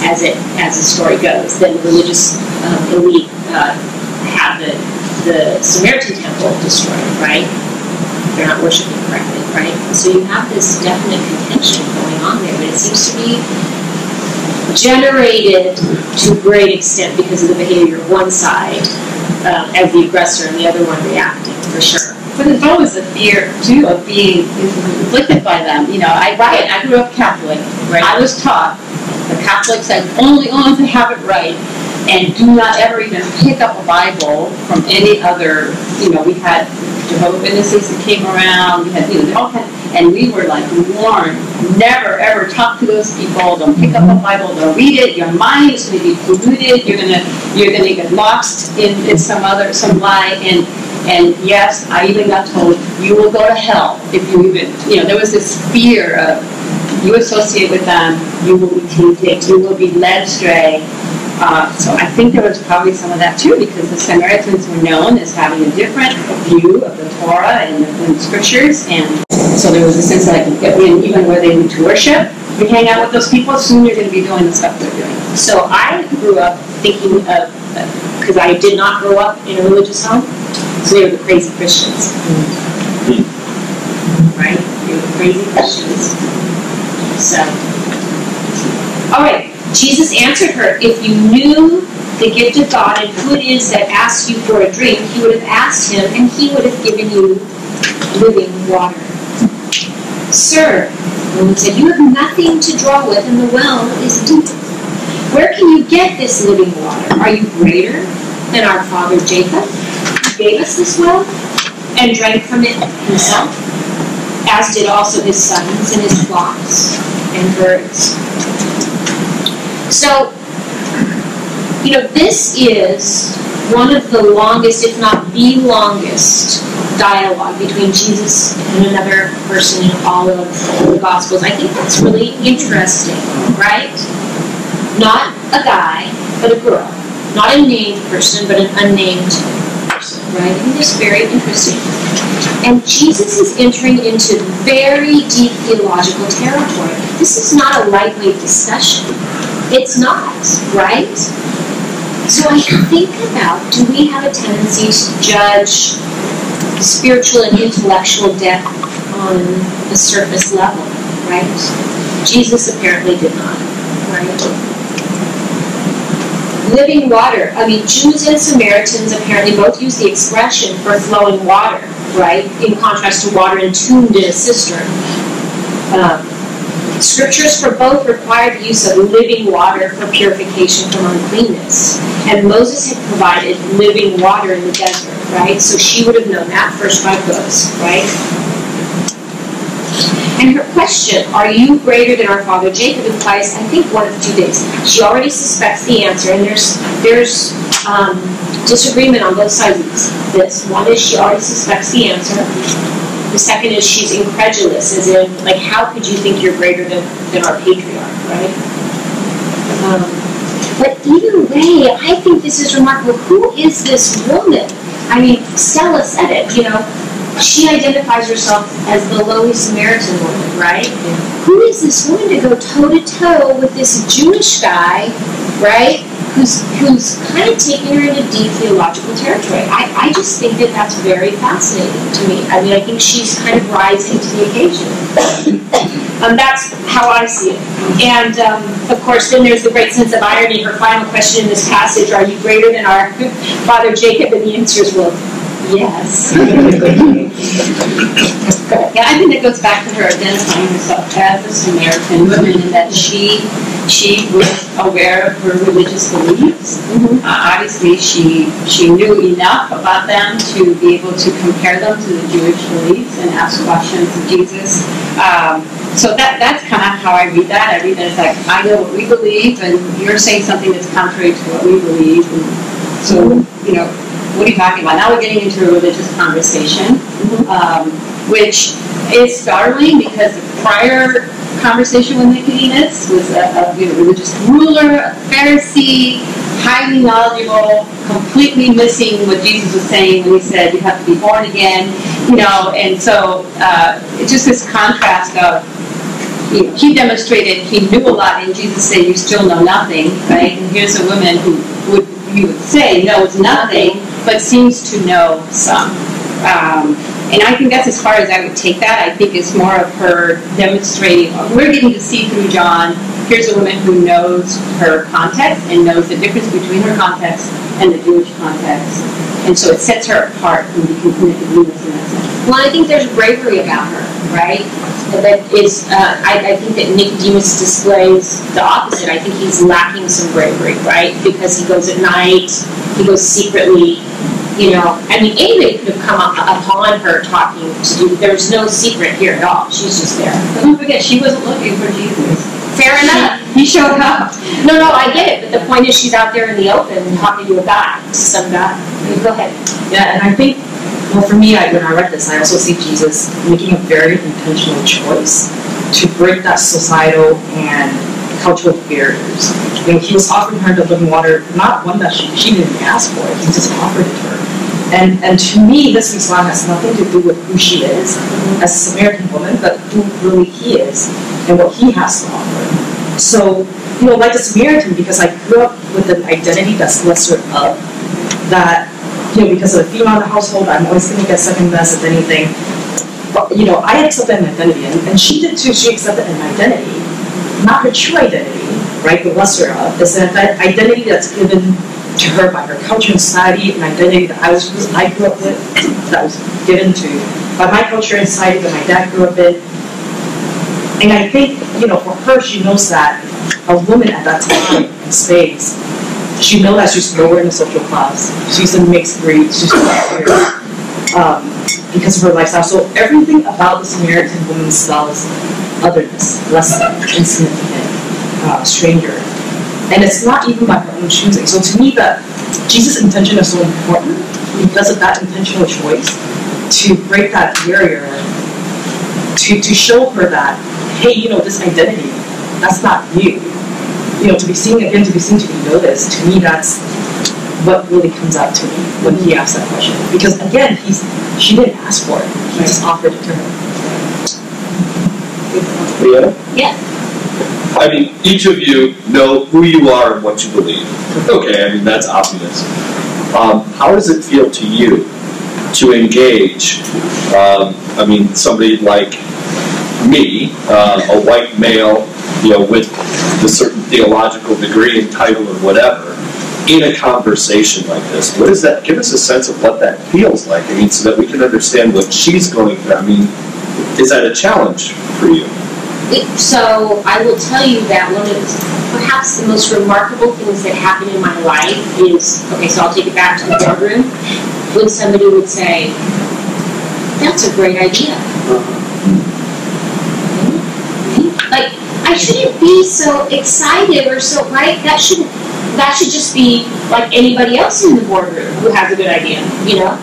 as the story goes, then the religious elite had the Samaritan temple destroyed, right? They're not worshiping correctly, right? So you have this definite contention going on there, but it seems to be generated to a great extent because of the behavior of one side as the aggressor and the other one reacting, for sure. But there's always a fear, too, of being inflicted by them. You know, I grew up Catholic. Right. I was taught the Catholics are only on to have it right and do not ever even pick up a Bible from any other, you know, we had Jehovah's Witnesses that came around, we had, you know, they all had, and we were like warned, never ever talk to those people, don't pick up a Bible, don't read it, your mind is going to be polluted, you're gonna get lost in some lie, and yes, I even got told, you will go to hell if you even, you know, there was this fear of, you associate with them, you will be tainted, you will be led astray. So I think there was probably some of that too, because the Samaritans were known as having a different view of the Torah and the scriptures, and so there was a sense that even where they went to worship, we hang out with those people, soon you're going to be doing the stuff they're doing. So I grew up thinking of, because I did not grow up in a religious home, so they were the crazy Christians. Right? They were the crazy Christians. So, all right. Jesus answered her, if you knew the gift of God and who it is that asks you for a drink, you would have asked him, and he would have given you living water. Sir, the woman said, you have nothing to draw with, and the well is deep. Where can you get this living water? Are you greater than our father Jacob, who gave us this well and drank from it himself, as did also his sons and his flocks and herds? So, you know, this is one of the longest, if not the longest, dialogue between Jesus and another person in all of the Gospels. I think that's really interesting, right? Not a guy, but a girl. Not a named person, but an unnamed person, right? I think it's very interesting. And Jesus is entering into very deep theological territory. This is not a lightweight discussion. It's not, right? So I think about, do we have a tendency to judge spiritual and intellectual depth on the surface level, right? Jesus apparently did not, right? Living water. I mean, Jews and Samaritans apparently both use the expression for flowing water, right? In contrast to water entombed in a cistern. Scriptures for both require the use of living water for purification from uncleanness. And Moses had provided living water in the desert, right? So she would have known that first 5 books, right? And her question, are you greater than our father Jacob, implies, I think, one of 2 things. She already suspects the answer, and there's disagreement on both sides of this. One is she already suspects the answer. The second is she's incredulous, as in, like, how could you think you're greater than our patriarch, right? But either way, I think this is remarkable. Who is this woman? I mean, Stella said it, you know. She identifies herself as the lowly Samaritan woman, right? Who is this woman to go toe-to-toe with this Jewish guy, right, who's kind of taking her into deep theological territory? I just think that that's very fascinating to me. I mean, I think she's kind of rising to the occasion. That's how I see it. And, of course, then there's the great sense of irony. Her final question in this passage, are you greater than our father Jacob? And the answer is, well, yes. Yeah, I think that goes back to her identifying herself as a Samaritan woman, and that she was aware of her religious beliefs. Obviously, she knew enough about them to be able to compare them to the Jewish beliefs and ask questions of Jesus. So that's kind of how I read that. I read that as like, I know what we believe, and you're saying something that's contrary to what we believe. And so, you know, what are you talking about? Now we're getting into a religious conversation, which is startling because the prior conversation with Nicodemus was a religious ruler, a Pharisee, highly knowledgeable, completely missing what Jesus was saying when he said you have to be born again, you know, and so it's just this contrast of, you know, he demonstrated he knew a lot, and Jesus said you still know nothing, right? And here's a woman who you would say knows nothing, but seems to know some. And I think that's as far as I would take that. I think it's more of her demonstrating, we're getting to see through John here's a woman who knows her context and knows the difference between her context and the Jewish context. And so it sets her apart from the Nicodemus in that sense. Well, I think there's bravery about her, right? That is, I think that Nicodemus displays the opposite. I think he's lacking some bravery, right? Because he goes at night, he goes secretly. You know, I mean, anybody could have come upon her talking to do. There's no secret here at all. She's just there. But don't forget, she wasn't looking for Jesus. Fair enough. He showed up. No, I get it. But the point is, she's out there in the open talking to a guy, to some guy. Go ahead. Yeah, and I think, well, for me, when I read this, I also see Jesus making a very intentional choice to break that societal and cultural barriers. You know, he was offering her the living water, not one that she didn't ask for. He just offered it to her. And to me, this Islam has nothing to do with who she is as a Samaritan woman, but who really he is and what he has to offer. So, you know, like the Samaritan, because I grew up with an identity that's lesser of, that, you know, because of the female in the household, I'm always going to get second best at anything. But, you know, I accepted an identity, and she did too. She accepted an identity, not her true identity, right, the lesser of. It's an identity that's given to her by her culture and society, an identity that I grew up with, that was given to by my culture and society that my dad grew up in. And I think, you know, for her, she knows that a woman at that time and space, she knows that she's lower in the social class. She's a mixed breed. She's queer, because of her lifestyle. So everything about the Samaritan woman spells otherness, less than, insignificant, stranger. And it's not even by her own choosing. So to me, that Jesus' intention is so important because of that intentional choice to break that barrier, to show her that, hey, you know, this identity, that's not you. You know, to be seen again, to be seen, to be noticed, to me, that's what really comes out to me when he asks that question. Because again, she didn't ask for it. He just offered it to her. Yeah? Yeah. I mean, each of you know who you are and what you believe. Okay, I mean, that's obvious. How does it feel to you to engage, I mean, somebody like me, a white male, you know, with a certain theological degree and title or whatever, in a conversation like this? What is that? Give us a sense of what that feels like. I mean, so that we can understand what she's going through. I mean, is that a challenge for you? So I will tell you that one of perhaps the most remarkable things that happened in my life is, okay, so I'll take it back to the boardroom, when somebody would say, that's a great idea. Like, I shouldn't be so excited or so, right? That should just be like anybody else in the boardroom who has a good idea, you know?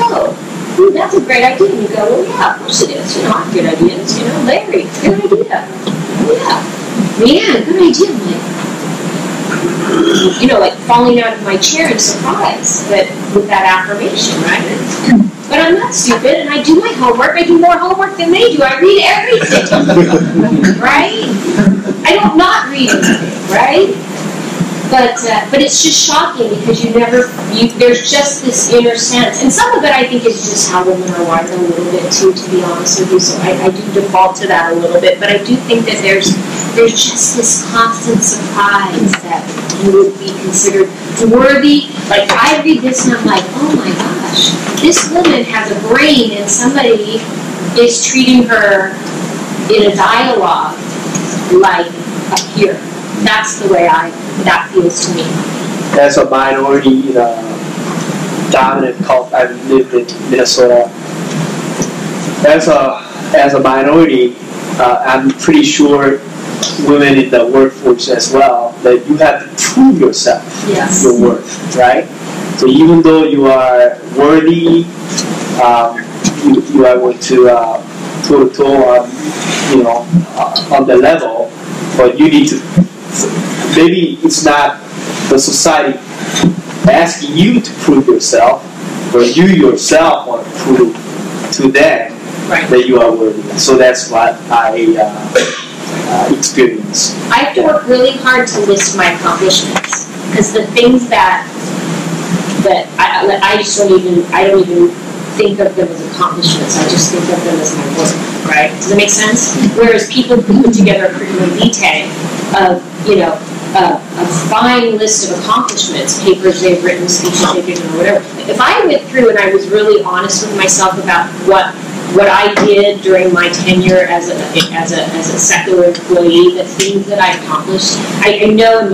Oh, ooh, that's a great idea. And you go, well, yeah, of course it is. You know, I have good ideas. You know, Larry, good idea. Oh, yeah. Man, good idea, Mike. You know, like falling out of my chair in surprise with that affirmation, right? But I'm not stupid, and I do my homework. I do more homework than they do. I read everything, right? I don't not read anything, right? But it's just shocking because there's just this inner sense. And some of it I think is just how women are wired a little bit too, to be honest with you. So I do default to that a little bit. But I do think that there's just this constant surprise that you would be considered worthy. Like I read this and I'm like, oh my gosh, this woman has a brain and somebody is treating her in a dialogue like a peer. That's the way that feels to me. As a minority in a dominant culture, I've lived in Minnesota. As a minority, I'm pretty sure women in the workforce as well, that you have to prove yourself, yes, your worth, right? So even though you are worthy, you are going to toe on the level, but you need to. Maybe it's not the society asking you to prove yourself, but you yourself want to prove to them that you are worthy. So that's what I experienced. I have to work really hard to list my accomplishments because the things that I don't even think of them as accomplishments. I just think of them as my work. right? Does that make sense? Whereas people who put together a curriculum vitae of, a fine list of accomplishments, papers they've written, speeches they've given, or whatever. If I went through and I was really honest with myself about what I did during my tenure as a secular employee, the things that I accomplished, I know,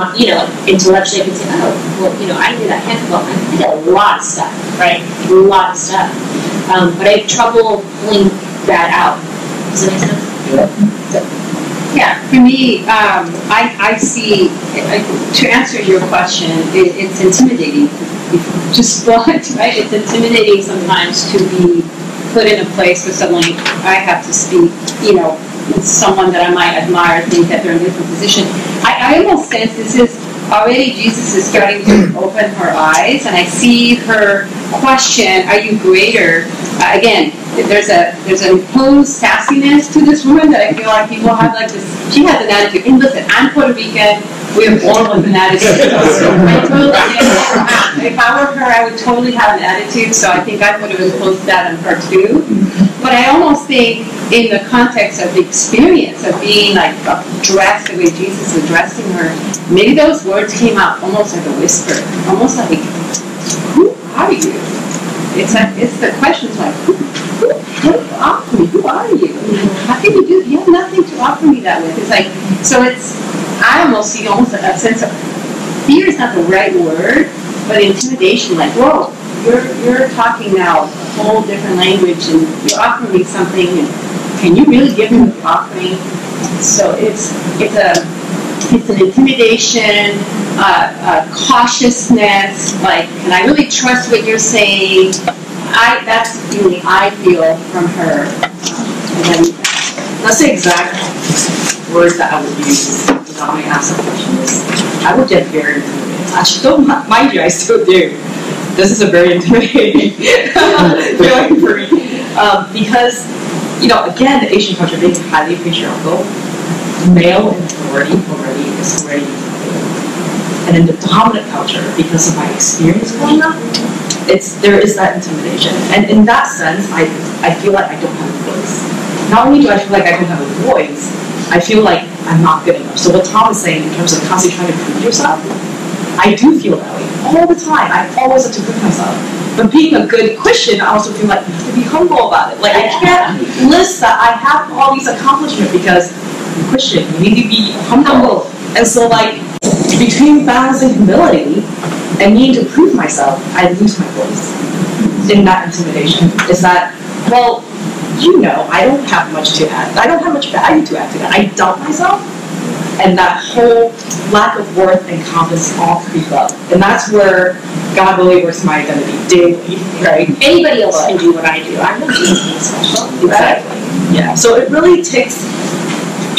intellectually I can say, I did a lot of stuff, right? A lot of stuff. But I have trouble pulling that out. Does that make sense? Yeah, for me, I see, to answer your question, it's intimidating. Just blunt, right? It's intimidating sometimes to be put in a place where suddenly I have to speak, with someone that I might admire, think that they're in a different position. I almost sense this is already Jesus is starting to open her eyes, and I see her question, are you greater? Again, there's an imposed sassiness to this woman that I feel like people have like this. She has an attitude. And listen, I'm Puerto Rican. We have all of an attitude. If I were her, I would totally have an attitude. So I think I would have imposed that on her too. But I almost think in the context of the experience of being like dressed the way Jesus was dressing her, maybe those words came out almost like a whisper, almost like, "Who are you?" It's the question's like, who do you offer me? Who are you? How can you do? You have nothing to offer me that with. It's like, so I almost see a sense of fear is not the right word, but intimidation. Like, whoa, you're talking now a whole different language, and you're offering me something. And can you really give me what you're offering? So it's an intimidation, cautiousness, like, can I really trust what you're saying? That's the feeling I feel from her. That's the exact words that I would use when I ask a question. I would get very intimidated. Actually, don't mind you, I still do. This is a very intimidating feeling for me. Because, again, the Asian culture being highly patriarchal, male authority is already intimidating. And in the dominant culture, because of my experience growing up, there is that intimidation. And in that sense, I feel like I don't have a voice. Not only do I feel like I don't have a voice, I feel like I'm not good enough. So what Tom is saying in terms of constantly trying to prove yourself, I do feel that way all the time. I always have to prove myself. But being a good Christian, I also feel like you have to be humble about it. Like, I can't list that I have all these accomplishments because I'm a Christian. You need to be humble. And so, like, between balancing humility and needing to prove myself, I lose my voice in that intimidation. Is that, well, I don't have much to add. I don't have much value to add to that. I doubt myself, and that whole lack of worth and confidence all creep up. And that's where God really works my identity daily, right? Anybody else can do what I do. I'm not doing anything special. Exactly. Yeah. So it really takes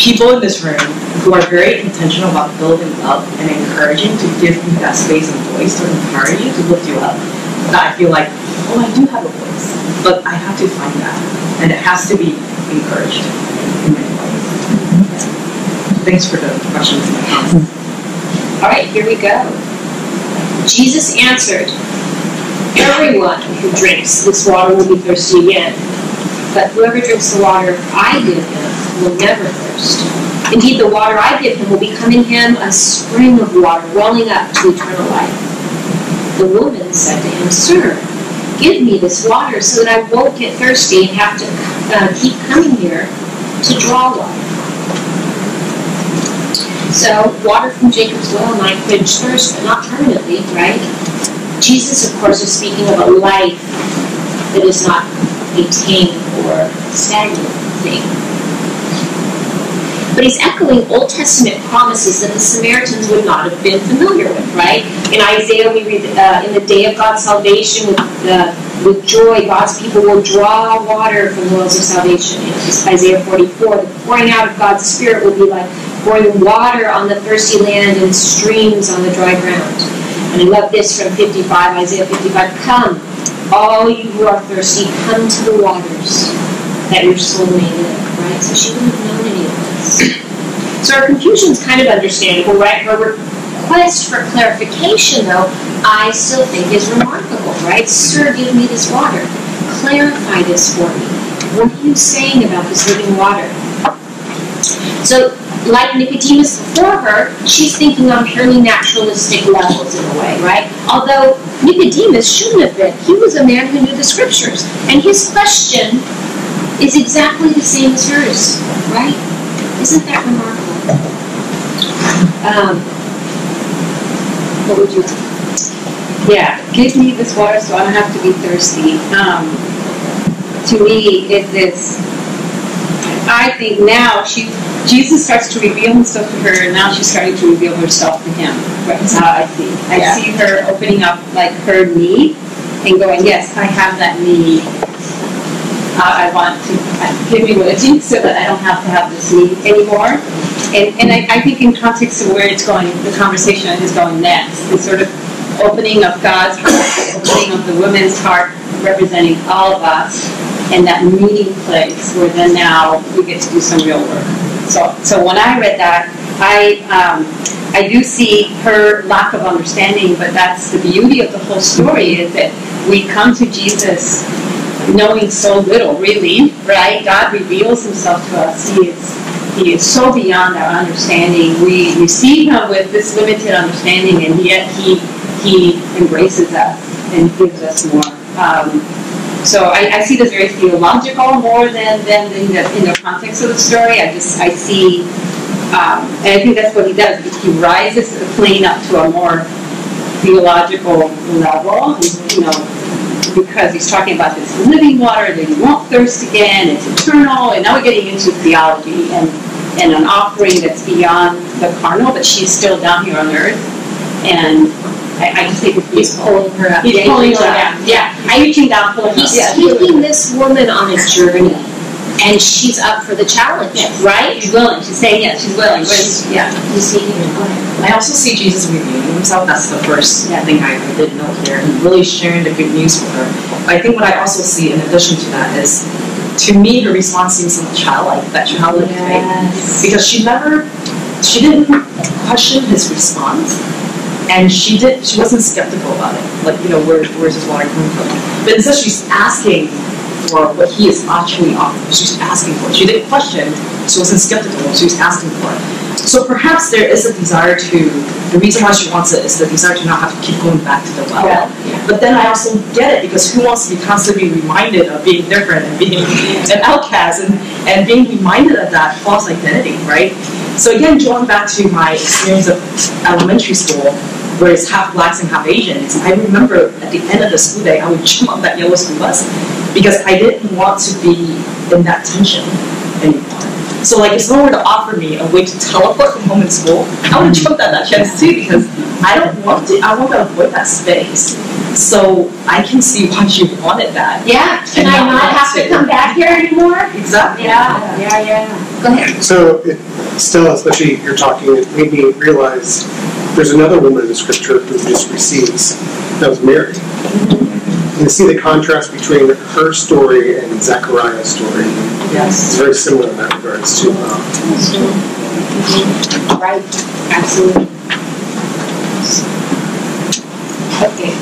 people in this room who are very intentional about building up and encouraging to give you that space and voice to empower you, to lift you up. That I feel like, I do have a voice, but I have to find that, and it has to be encouraged in many ways. Thanks for the questions and the comments. All right, here we go. Jesus answered, "Everyone who drinks this water will be thirsty again, but whoever drinks the water I give him will never thirst. Indeed, the water I give him will become in him a spring of water welling up to eternal life." The woman said to him, "Sir, give me this water so that I won't get thirsty and have to keep coming here to draw water." So, water from Jacob's well might quench thirst, but not permanently, right? Jesus, of course, is speaking of a life that is not a tame or stagnant thing. But he's echoing Old Testament promises that the Samaritans would not have been familiar with, right? In Isaiah, we read, in the day of God's salvation, with joy, God's people will draw water from the wells of salvation. Isaiah 44, the pouring out of God's Spirit will be like pouring water on the thirsty land and streams on the dry ground. And I love this from 55, Isaiah 55, "Come, all you who are thirsty, come to the waters that your soul may live," right? So she wouldn't have known any of this. So our confusion is kind of understandable, right? Her request for clarification, though, I still think is remarkable, right? "Sir, give me this water. Clarify this for me." what are you saying about this living water? So, like Nicodemus before her, she's thinking on purely naturalistic levels in a way, right? Although Nicodemus shouldn't have been. He was a man who knew the scriptures. And his question is exactly the same as hers, right? Isn't that remarkable? What would you like? Yeah, give me this water so I don't have to be thirsty. To me, it's I think now Jesus starts to reveal himself to her, and now she's starting to reveal herself to him. That's how I see. I see her opening up like her need and going, yes, I have that need. I want to give me what I need so that I don't have to have this need anymore. And I think in context of where it's going, the conversation is going next, the sort of opening of God's heart, opening of the woman's heart, representing all of us, and that meeting place where then now we get to do some real work. So when I read that, I do see her lack of understanding, but that's the beauty of the whole story, is that we come to Jesus knowing so little, really, right? God reveals himself to us. He is so beyond our understanding. We receive him with this limited understanding, and yet he embraces us and gives us more. So I see this very theological more than in the context of the story. I see, and I think that's what he does. He rises the plane up to a more theological level, because he's talking about this living water that you won't thirst again, it's eternal, and now we're getting into theology and an offering that's beyond the carnal, but she's still down here on earth, and I just think he's pulling her up. He's pulling her down. Yeah, I'm reaching down, pulling her up. He's taking this woman on a journey, and she's up for the challenge, right? She's willing. She's saying yes, she's willing. He's taking her. I also see Jesus revealing himself. That's the first thing I did note here. And really sharing the good news with her. But I think what I also see in addition to that is, to me, her response seems somewhat childlike, that childlike faith. Because she didn't question his response. And she wasn't skeptical about it. Like, where's this water coming from? But instead she's asking for what he is actually offering. She's asking for it. She didn't question. She wasn't skeptical. She was asking for it. So perhaps there is a desire the reason why she wants it is the desire to not have to keep going back to the well. Yeah. But then I also get it, because who wants to be constantly reminded of being different and being an outcast and being reminded of that false identity, right? So again, going back to my experience of elementary school, where it's half blacks and half Asians, I remember at the end of the school day, I would jump on that yellow school bus because I didn't want to be in that tension anymore. So like if someone were to offer me a way to teleport from home in school, I would jump at that chance too, because I want to avoid that space. So I can see why she wanted that. Yeah, can I not have to come back here anymore? Exactly. Yeah. Go ahead. So still, especially you're talking, it made me realize there's another woman in the scripture who just receives, that was Mary. Mm-hmm. You see the contrast between her story and Zechariah's story. Yes. It's very similar in that regards too. Right, absolutely. Okay,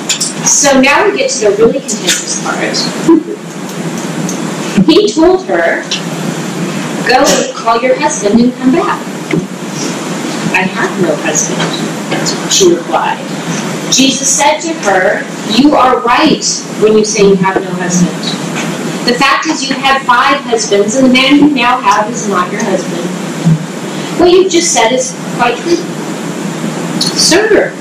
so now we get to the really contentious part. He told her, go and call your husband and come back. I have no husband, she replied. Jesus said to her, you are right when you say you have no husband. The fact is you had 5 husbands, and the man you now have is not your husband. What you've just said is quite true. Sir,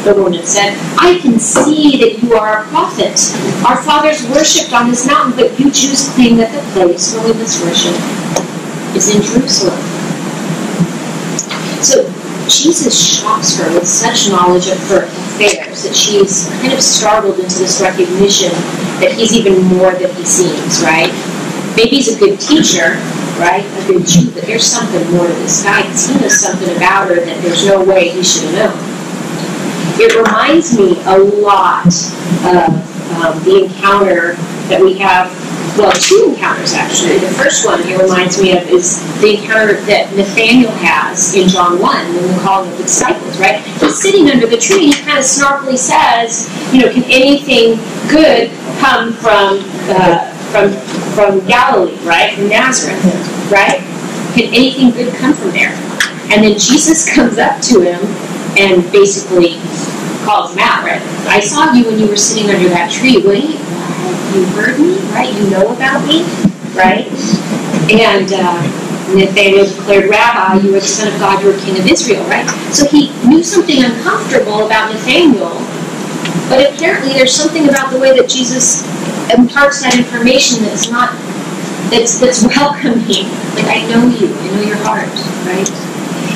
the woman said, I can see that you are a prophet. Our fathers worshipped on this mountain, but you Jews claim that the place where we must worship is in Jerusalem. So Jesus shocks her with such knowledge of her affairs that she's kind of startled into this recognition that he's even more than he seems, right? Maybe he's a good teacher, right? A good Jew, but there's something more to this guy, because he knows something about her that there's no way he should have known. It reminds me a lot of the encounter that we have, well, 2 encounters actually. The first one it reminds me of is the encounter that Nathaniel has in John 1 when we're calling the disciples, right? He's sitting under the tree and he kind of snarkily says, can anything good come from from Galilee, right? From Nazareth, right? Can anything good come from there? And then Jesus comes up to him and basically calls him out, right? I saw you when you were sitting under that tree. Wait, what? You heard me, right? You know about me, right? And Nathanael declared, Rabbi, you are the Son of God, you are King of Israel, right? So he knew something uncomfortable about Nathanael, but apparently there's something about the way that Jesus imparts that information that's welcoming. Like, I know you, I know your heart, right?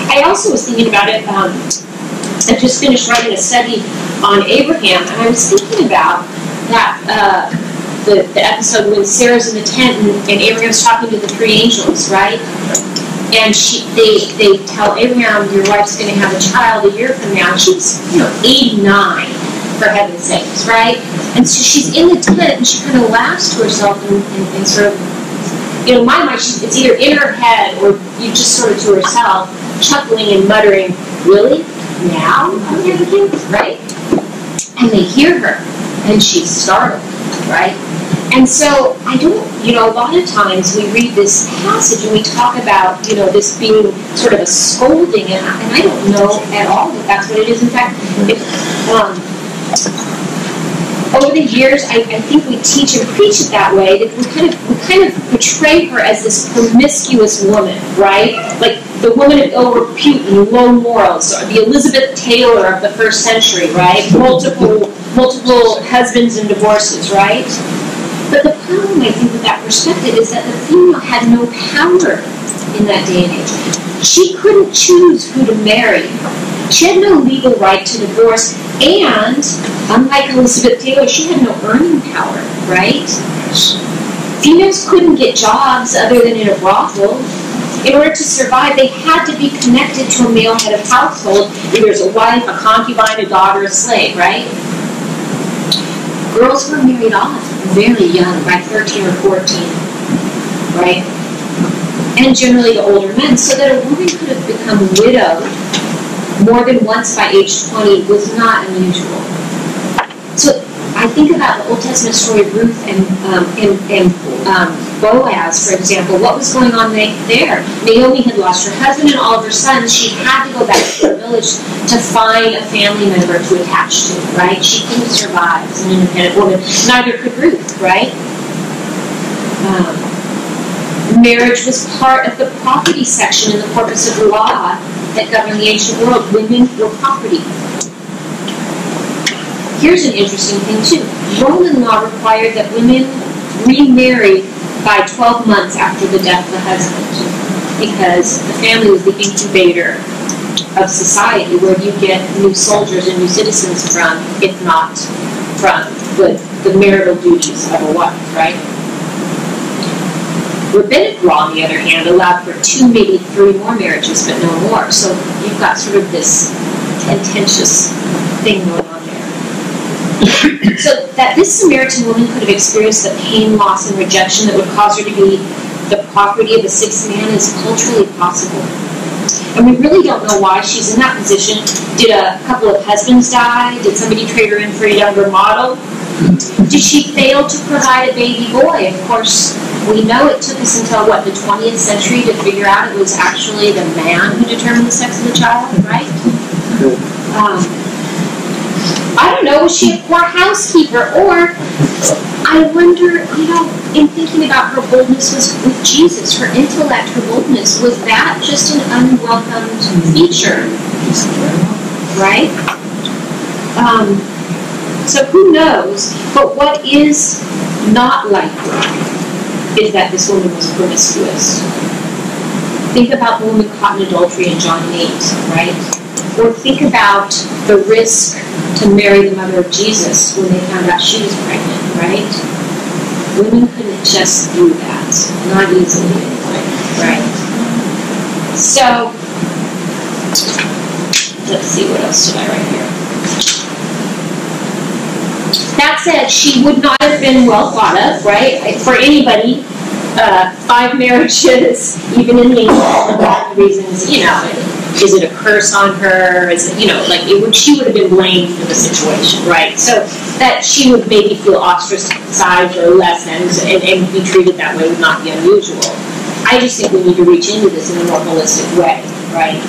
I also was thinking about it. I just finished writing a study on Abraham, and I was thinking about that the episode when Sarah's in the tent and Abraham's talking to the three angels, right? And they tell Abraham, your wife's going to have a child a year from now. She's 89, for heaven's sakes, right? And so she's in the tent, and she kind of laughs to herself and sort of, in my mind, it's either in her head or you just sort of to herself, chuckling and muttering, really? Now? I'm having kids, right? And they hear her, and she's startled, right? And so I don't, a lot of times we read this passage and we talk about, this being sort of a scolding, and I don't know at all that that's what it is. In fact, over the years, I think we teach and preach it that way, that we kind of portray her as this promiscuous woman, right? Like the woman of ill repute and low morals, or the Elizabeth Taylor of the first century, right? Multiple husbands and divorces, right? But the problem, I think, with that perspective is that the female had no power in that day and age. She couldn't choose who to marry. She had no legal right to divorce, and unlike Elizabeth Taylor, she had no earning power, right? Females couldn't get jobs other than in a brothel. In order to survive, they had to be connected to a male head of household, either as a wife, a concubine, a daughter, a slave, right? Girls were married off very young, by 13 or 14, right? And generally to older men, so that a woman could have become widowed more than once by age 20 was not unusual. So I think about the Old Testament story of Ruth and Boaz, for example. What was going on there? Naomi had lost her husband and all of her sons. She had to go back to her village to find a family member to attach to, right? She couldn't survive as an independent woman. Neither could Ruth, right? Marriage was part of the property section in the corpus of law that governed the ancient world. Women were property. Here's an interesting thing, too. Roman law required that women remarried by 12 months after the death of the husband, because the family was the incubator of society, where you get new soldiers and new citizens from, if not from the marital duties of a wife, right? Rabbinic law, on the other hand, allowed for 2, maybe 3 more marriages, but no more. So you've got sort of this contentious thing going on there. So that this Samaritan woman could have experienced the pain, loss, and rejection that would cause her to be the property of a sixth man is culturally possible. And we really don't know why she's in that position. Did a couple of husbands die? Did somebody trade her in for a younger model? Did she fail to provide a baby boy? Of course, we know it took us until, the 20th century to figure out it was actually the man who determined the sex of the child, right? I don't know, was she a poor housekeeper? Or, I wonder, in thinking about her boldness with Jesus, her intellect, her boldness, was that just an unwelcomed feature? Right? So who knows? But what is not likely is that this woman was promiscuous. Think about the woman caught in adultery in John 8, right? Or think about the risk to marry the mother of Jesus when they found out she was pregnant, right? Women couldn't just do that. Not easily anyway, right? So, let's see, what else did I write here? That said, she would not have been well thought of, right? For anybody, 5 marriages, even in England, for that reasons, is it a curse on her? Is it, she would have been blamed for the situation, right? So that she would maybe feel ostracized or less than, and be treated that way would not be unusual. I just think we need to reach into this in a more holistic way, right?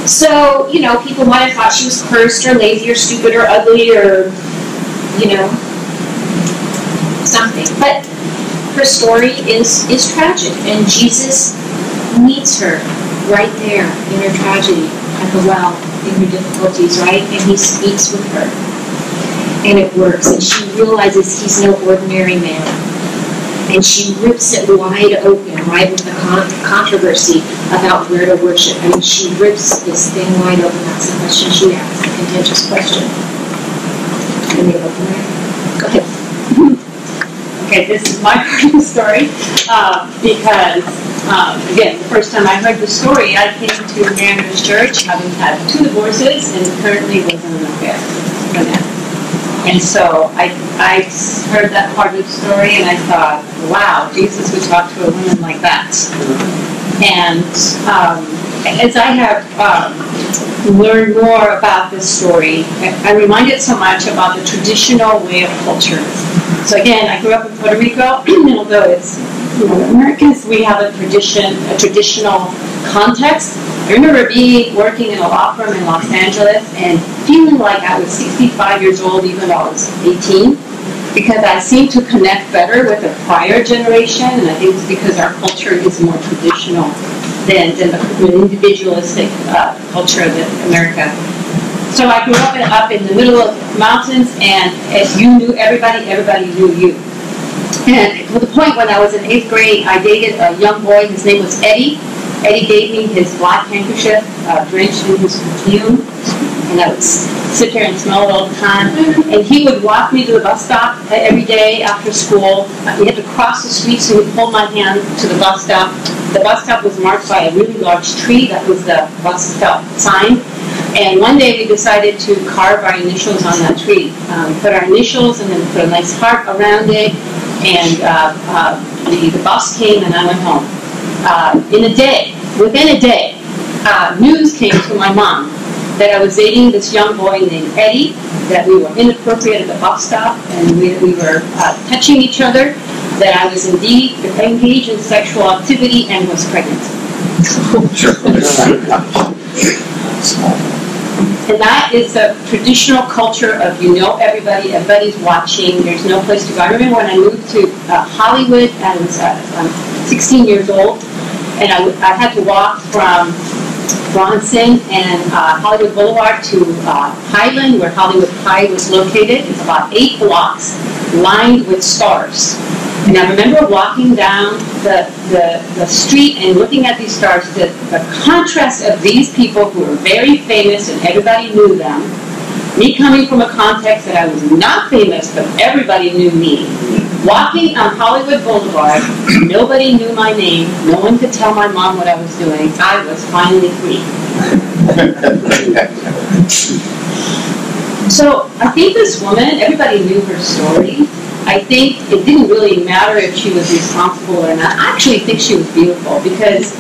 So, you know, people might have thought she was cursed or lazy or stupid or ugly or, you know, something. But her story is tragic, and Jesus meets her right there in her tragedy, at the well, in her difficulties, right? And he speaks with her. And it works, and she realizes he's no ordinary man. And she rips it wide open, right, with the controversy about where to worship. I mean, she rips this thing wide open. That's the question she asks, the contentious question. Let me open there. Go ahead. Okay, this is my part of the story, because, again, the first time I heard the story, I came to Mariners Church, having had 2 divorces, and currently was in an affair with him. And so I heard that part of the story, and I thought, wow, Jesus would talk to a woman like that. And as I have learned more about this story, I'm reminded so much about the traditional way of culture. So again, I grew up in Puerto Rico, and although it's, you know, Americans, we have a traditional context. I remember working in a law firm in Los Angeles and feeling like I was 65 years old even though I was 18, because I seemed to connect better with the prior generation, and I think it's because our culture is more traditional than the individualistic culture of America. So I grew up in the middle of mountains, and as you knew everybody, everybody knew you. And to the point when I was in 8th grade, I dated a young boy. His name was Eddie. Eddie gave me his black handkerchief drenched in his perfume, and I would sit there and smell it all the time. And he would walk me to the bus stop every day after school. We had to cross the street, so he would hold my hand to the bus stop. The bus stop was marked by a really large tree. That was the bus stop sign. And one day we decided to carve our initials on that tree. Put our initials and then put a nice heart around it. And the bus came and I went home. Within a day, news came to my mom that I was dating this young boy named Eddie, that we were inappropriate at the bus stop, and we were touching each other, that I was indeed engaged in sexual activity and was pregnant. And that is the traditional culture of, you know, everybody's watching, there's no place to go. I remember when I moved to Hollywood, I was 16 years old, and I had to walk from Bronson and Hollywood Boulevard to Highland, where Hollywood High was located. It's about 8 blocks lined with stars. And I remember walking down the street and looking at these stars, the contrast of these people who were very famous and everybody knew them, me coming from a context that I was not famous, but everybody knew me. Walking on Hollywood Boulevard, nobody knew my name, no one could tell my mom what I was doing. I was finally free. So I think this woman, everybody knew her story. I think it didn't really matter if she was responsible or not. I actually think she was beautiful because,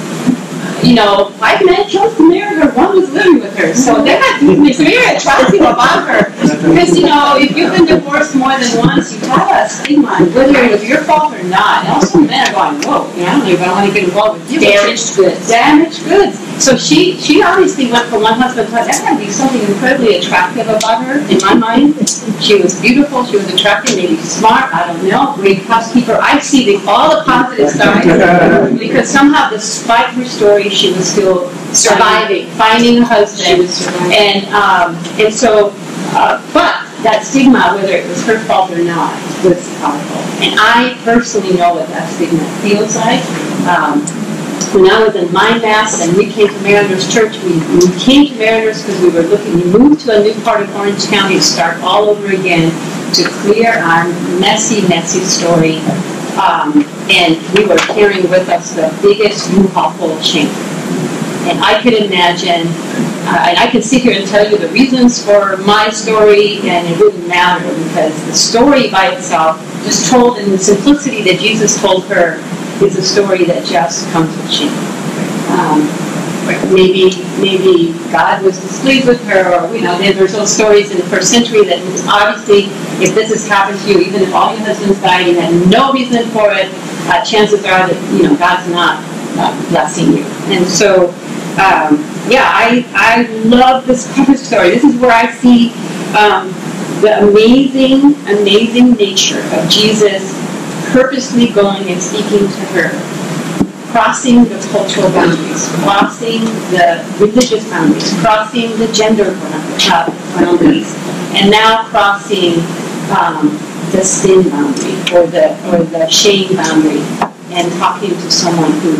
you know, 5 men chose to marry her, 1 was living with her. So they're not very attractive about her. Because, you know, if you've been divorced more than once, you have a stigma, whether it was your fault or not. And also men are going, whoa, you know, I don't know if I want to get involved with you. Damaged goods. Damaged goods. So she obviously went from one husband to another. That had to be something incredibly attractive about her, in my mind. She was beautiful, she was attractive, maybe smart, I don't know, great housekeeper. I see all the positive sides, because somehow, despite her story, she was still surviving, finding a husband. She was surviving. And so, but that stigma, whether it was her fault or not, was powerful. And I personally know what that stigma feels like. When I was in Mind Mass and we came to Mariners Church, we came to Mariners because we moved to a new part of Orange County to start all over again, to clear our messy, messy story. And we were carrying with us the biggest U-Haul full of shame. And I could imagine, and I could sit here and tell you the reasons for my story, and it wouldn't matter because the story by itself, just told in the simplicity that Jesus told her, is a story that just comes with shame. maybe God was displeased with her, or there's those stories in the first century that obviously, if this has happened to you, even if all your husbands died, you had no reason for it, chances are that God's not blessing you. And so, I love this cover story. This is where I see the amazing nature of Jesus purposely going and speaking to her, crossing the cultural boundaries, crossing the religious boundaries, crossing the gender boundaries, and now crossing the sin boundary or the shame boundary, and talking to someone who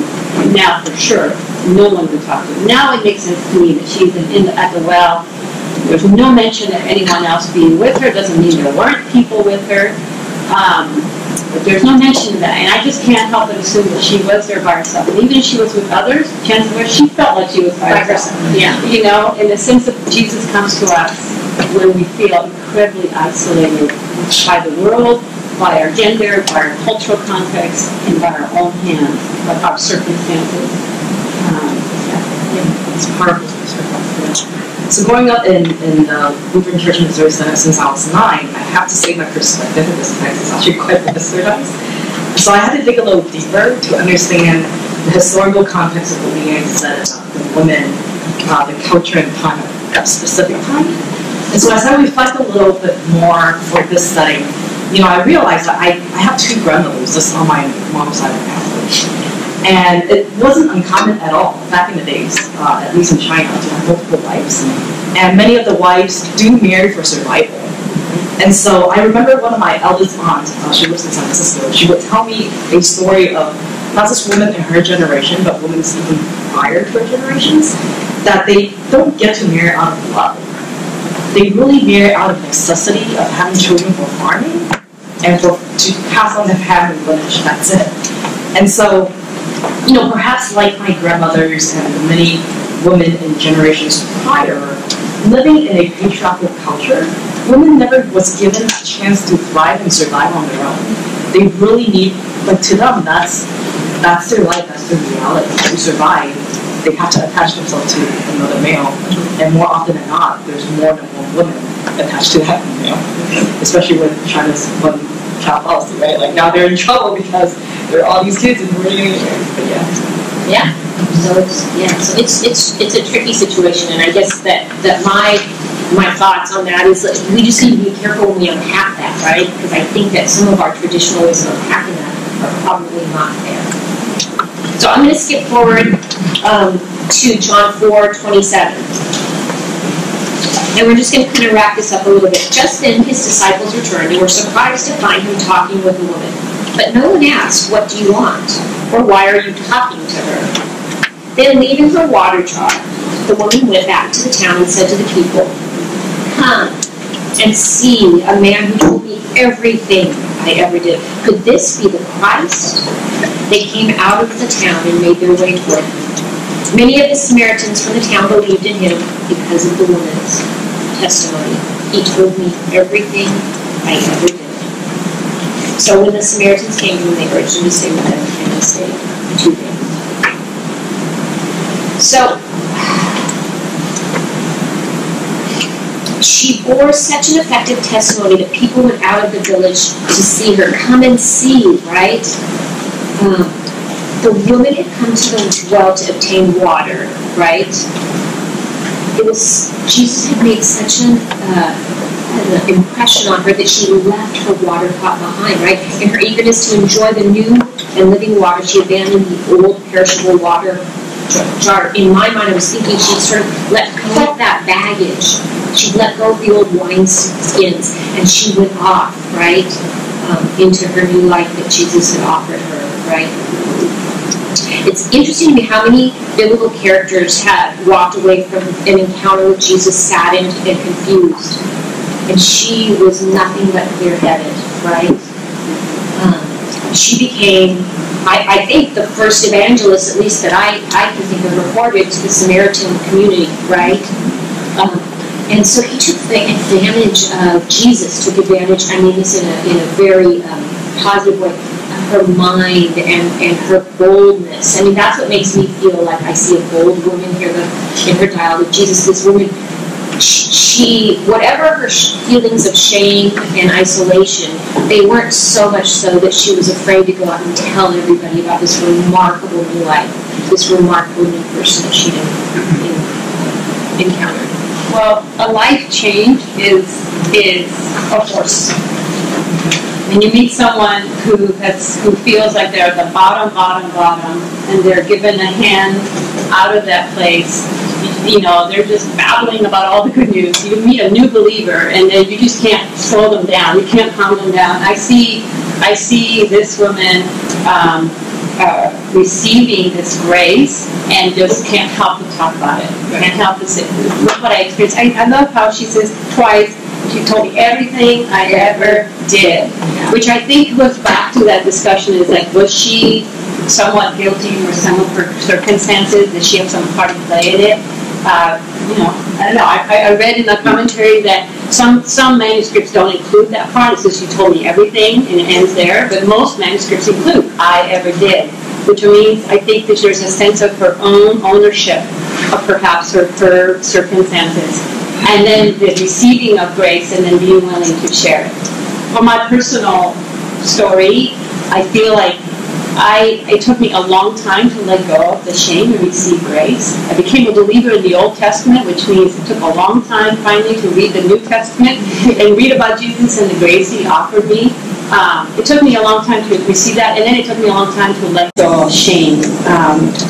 now for sure no one would talk to. Now it makes sense to me that she's at the well. There's no mention of anyone else being with her. Doesn't mean there weren't people with her. But there's no mention of that. And I just can't help but assume that she was there by herself. And even if she was with others, chances are she felt like she was by herself. Yeah. In the sense that Jesus comes to us when we feel incredibly isolated by the world, by our gender, by our cultural context, and by our own hands, by our circumstances. It's powerful. So growing up in Lutheran Church in Missouri since I was 9, I have to say my perspective in this text is actually quite bastardized. So I had to dig a little deeper to understand the historical context of what Leanne said about the women, the culture and time at that specific time. And so as I reflect a little bit more for this study, I realized that I have 2 grandmothers just on my mom's side of the family. And it wasn't uncommon at all back in the days, at least in China, to have multiple wives. And many of the wives do marry for survival. And so I remember one of my eldest aunts, she lives in San Francisco, she would tell me a story of not just women in her generation, but women even prior to her generations, that they don't get to marry out of love. They really marry out of necessity of having children for farming and to pass on their family lineage. That's it. And so, perhaps like my grandmothers and the many women in generations prior, living in a patriarchal culture, women never was given a chance to thrive and survive on their own. They really need, to them, that's their life, that's their reality. To survive, they have to attach themselves to another male, and more often than not, there's more than one woman attached to that male, especially with China's one-child policy, right? Like now they're in trouble because there are all these kids and we're getting married. But yeah. So it's a tricky situation, and I guess that my thoughts on that is that we just need to be careful when we unpack that, right? Because I think that some of our traditional ways of unpacking that are probably not there. So I'm going to skip forward to John 4:27. And we're just going to kind of wrap this up a little bit. Just then his disciples returned and were surprised to find him talking with a woman. But no one asked, "What do you want?" or "Why are you talking to her?" Then leaving her water jar, the woman went back to the town and said to the people, "Come and see a man who told me everything I ever did. Could this be the Christ?" They came out of the town and made their way toward him. Many of the Samaritans from the town believed in him because of the woman's testimony. "He told me everything I ever did." So when the Samaritans came to him, they urged him to stay with them, and he stayed 2 days. So she bore such an effective testimony that people went out of the village to see her. Come and see, right? The woman had come to the well to obtain water, right? Jesus had made such an impression on her that she left her water pot behind, right? In her eagerness to enjoy the new and living water, she abandoned the old perishable water jar. In my mind, I was thinking she'd sort of let go of that baggage. She'd let go of the old wine skins, and she went off, right, into her new life that Jesus had offered her, right? It's interesting to me how many biblical characters had walked away from an encounter with Jesus saddened and confused. And she was nothing but clear-headed, right? She became, I think, the first evangelist, at least that I can think of, reported to the Samaritan community, right? And so he took advantage of Jesus, took advantage, I mean this in a very positive way, her mind and her boldness. I mean, that's what makes me feel like I see a bold woman here in her dialogue with Jesus. This woman, she, whatever her feelings of shame and isolation, they weren't so much so that she was afraid to go out and tell everybody about this remarkable new life, this remarkable new person that she encountered. Well, a life change is a force. When you meet someone who feels like they're at the bottom, and they're given a hand out of that place, you know, they're just babbling about all the good news. You meet a new believer, and then you just can't slow them down. You can't calm them down. I see this woman receiving this grace and just can't help to talk about it. Can't help to say, look what I experienced. I love how she says twice, she told me everything I ever did, which I think goes back to that discussion is like, was she somewhat guilty or some of her circumstances? Did she have some part to play in it? You know, I don't know. I read in the commentary that some manuscripts don't include that part. It says she told me everything and it ends there, but most manuscripts include I ever did, which means I think that there's a sense of her own ownership of perhaps her circumstances. And then the receiving of grace and then being willing to share it. For my personal story, I feel like it took me a long time to let go of the shame and receive grace. I became a believer in the Old Testament, which means it took a long time finally to read the New Testament and read about Jesus and the grace He offered me. It took me a long time to receive that, and then it took me a long time to let go of shame.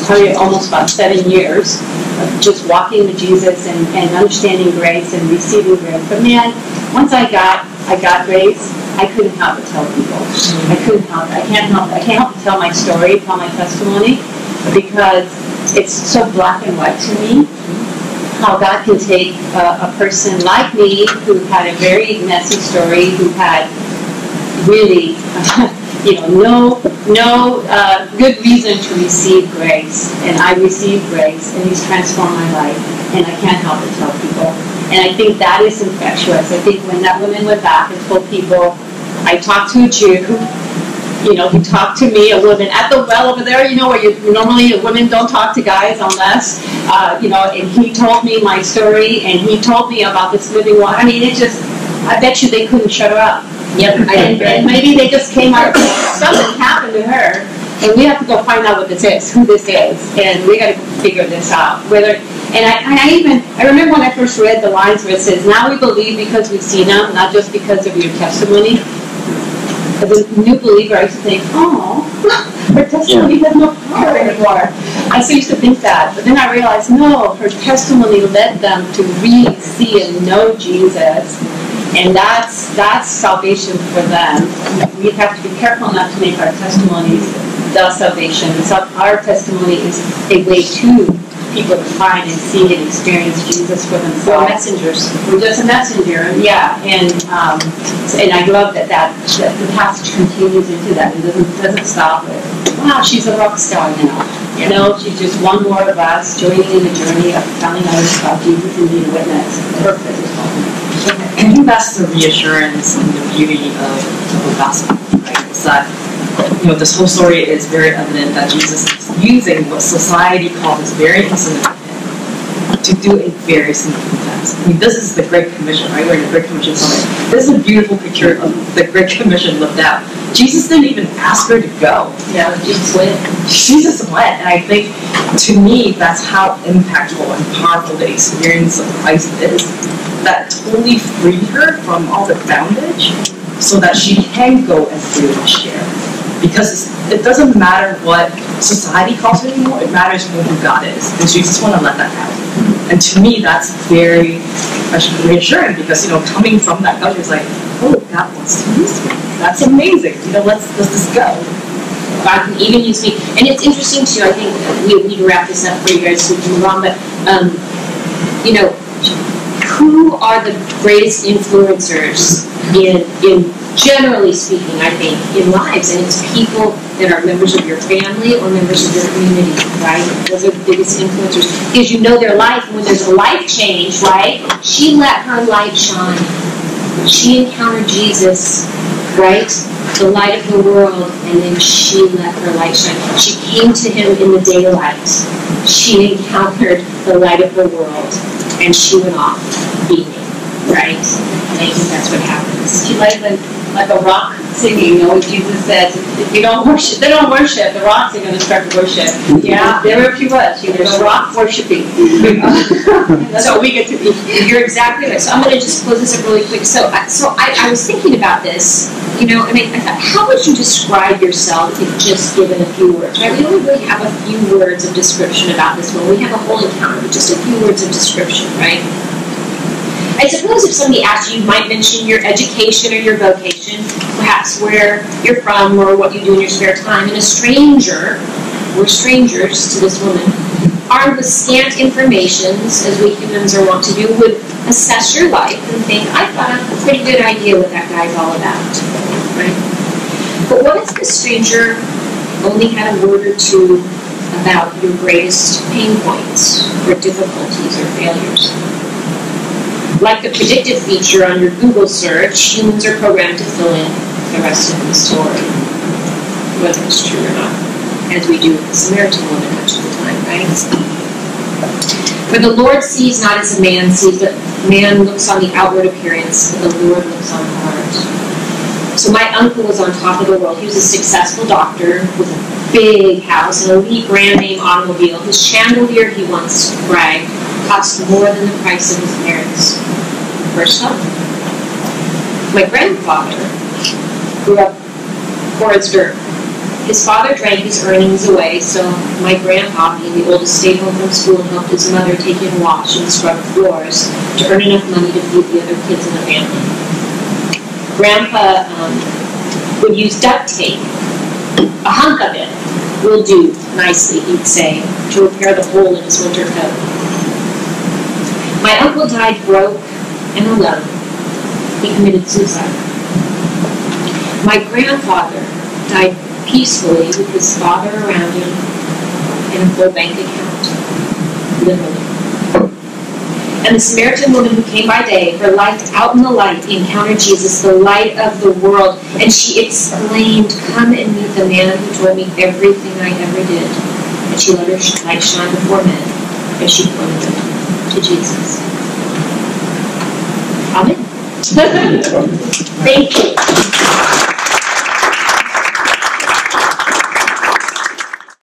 Probably almost about 7 years of just walking with Jesus and understanding grace and receiving grace. But man, once I got grace, I couldn't help but tell people. I can't help but tell my story, tell my testimony, because it's so black and white to me. How God can take a person like me who had a very messy story, who had really, no good reason to receive grace, and I received grace, and He's transformed my life, and I can't help but tell people. And I think that is infectious. I think when that woman went back and told people, I talked to a Jew, he talked to me, a woman at the well over there, where normally women don't talk to guys unless, and he told me my story, and he told me about this living water. I mean, I bet you they couldn't shut her up. Yep. And maybe they just came out, something happened to her, and we have to go find out what this is, who this is, and we got to figure this out. I remember when I first read the lines where it says, now we believe because we've seen Him, not just because of your testimony. As a new believer, I used to think, her testimony has no power anymore. I used to think that, but then I realized, no, her testimony led them to really see and know Jesus, and that's salvation for them. We have to be careful not to make our testimonies the salvation. Our testimony is a way to people to find and see and experience Jesus for themselves. We're messengers. We're just a messenger, yeah. And I love that the passage continues into that. It doesn't stop with, wow, she's a rock star now. She's just one more of us joining in the journey of telling others about Jesus and being a witness. Perfect. I think that's the reassurance and the beauty of the gospel, right? It's that this whole story is very evident that Jesus is using what society calls very insignificant to do a very significant task. I mean, this is the Great Commission, right? We're in the Great Commission Summit. This is a beautiful picture of the Great Commission lived out. Jesus didn't even ask her to go. Yeah, Jesus went. Jesus went, and I think, to me, that's how impactful and powerful the experience of Christ is. That totally freed her from all the bondage, so that she can go and freely share. Because it doesn't matter what society calls her anymore, it matters who God is. And so you just want to let that out. And to me, that's very reassuring, because, coming from that culture is like, oh, God wants to use me. That's amazing. Let's just go. God can even use me. And it's interesting, too, I think we need to wrap this up for you guys so we can move on, but, who are the greatest influencers in generally speaking, I think, in lives? And it's people that are members of your family or members of your community, right? Those are the biggest influencers. Because you know their life, and when there's a life change, right? She let her light shine. She encountered Jesus, right? the light of the world, and then she let her light shine. She came to him in the daylight. She encountered the light of the world, and she went off beaming, right? And I think that's what happens. She like a rock singing, Jesus says, if you don't worship, they don't worship, the rocks are going to start to worship. Yeah, there she was. She was a rock worshiping. That's what we get to be. You're exactly right. So I'm going to just close this up really quick. So I was thinking about this, I thought, how would you describe yourself if just given a few words, right? We only really have a few words of description about this one. We have a whole encounter with just a few words of description, right? I suppose if somebody asked you, you might mention your education or your vocation, perhaps where you're from or what you do in your spare time, and a stranger, we're strangers to this woman, armed with scant informations, as we humans are wont to do, would assess your life and think, I've got a pretty good idea what that guy's all about, right? But what if the stranger only had a word or two about your greatest pain points or difficulties or failures? Like the predictive feature on your Google search, humans are programmed to fill in the rest of the story, whether it's true or not, as we do with the Samaritan woman much of the time, right? For the Lord sees not as a man sees, but man looks on the outward appearance, but the Lord looks on the heart. So my uncle was on top of the world. He was a successful doctor with a big house, an elite brand name automobile. His chandelier, he once bragged, cost more than the price of his parents' first home. My grandfather grew up poor as dirt. His father drank his earnings away, so my grandpa, being the oldest, stayed home from school and helped his mother take in wash and scrub floors to earn enough money to feed the other kids in the family. Grandpa would use duct tape. A hunk of it will do nicely, he'd say, to repair the hole in his winter coat. My uncle died broke and alone. He committed suicide. My grandfather died peacefully with his father around him and a full bank account. Literally. And the Samaritan woman who came by day, her light out in the light, encountered Jesus, the light of the world, and she exclaimed, come and meet the man who told me everything I ever did. And she let her light shine before men as she pointed them to Jesus. Amen. Thank you.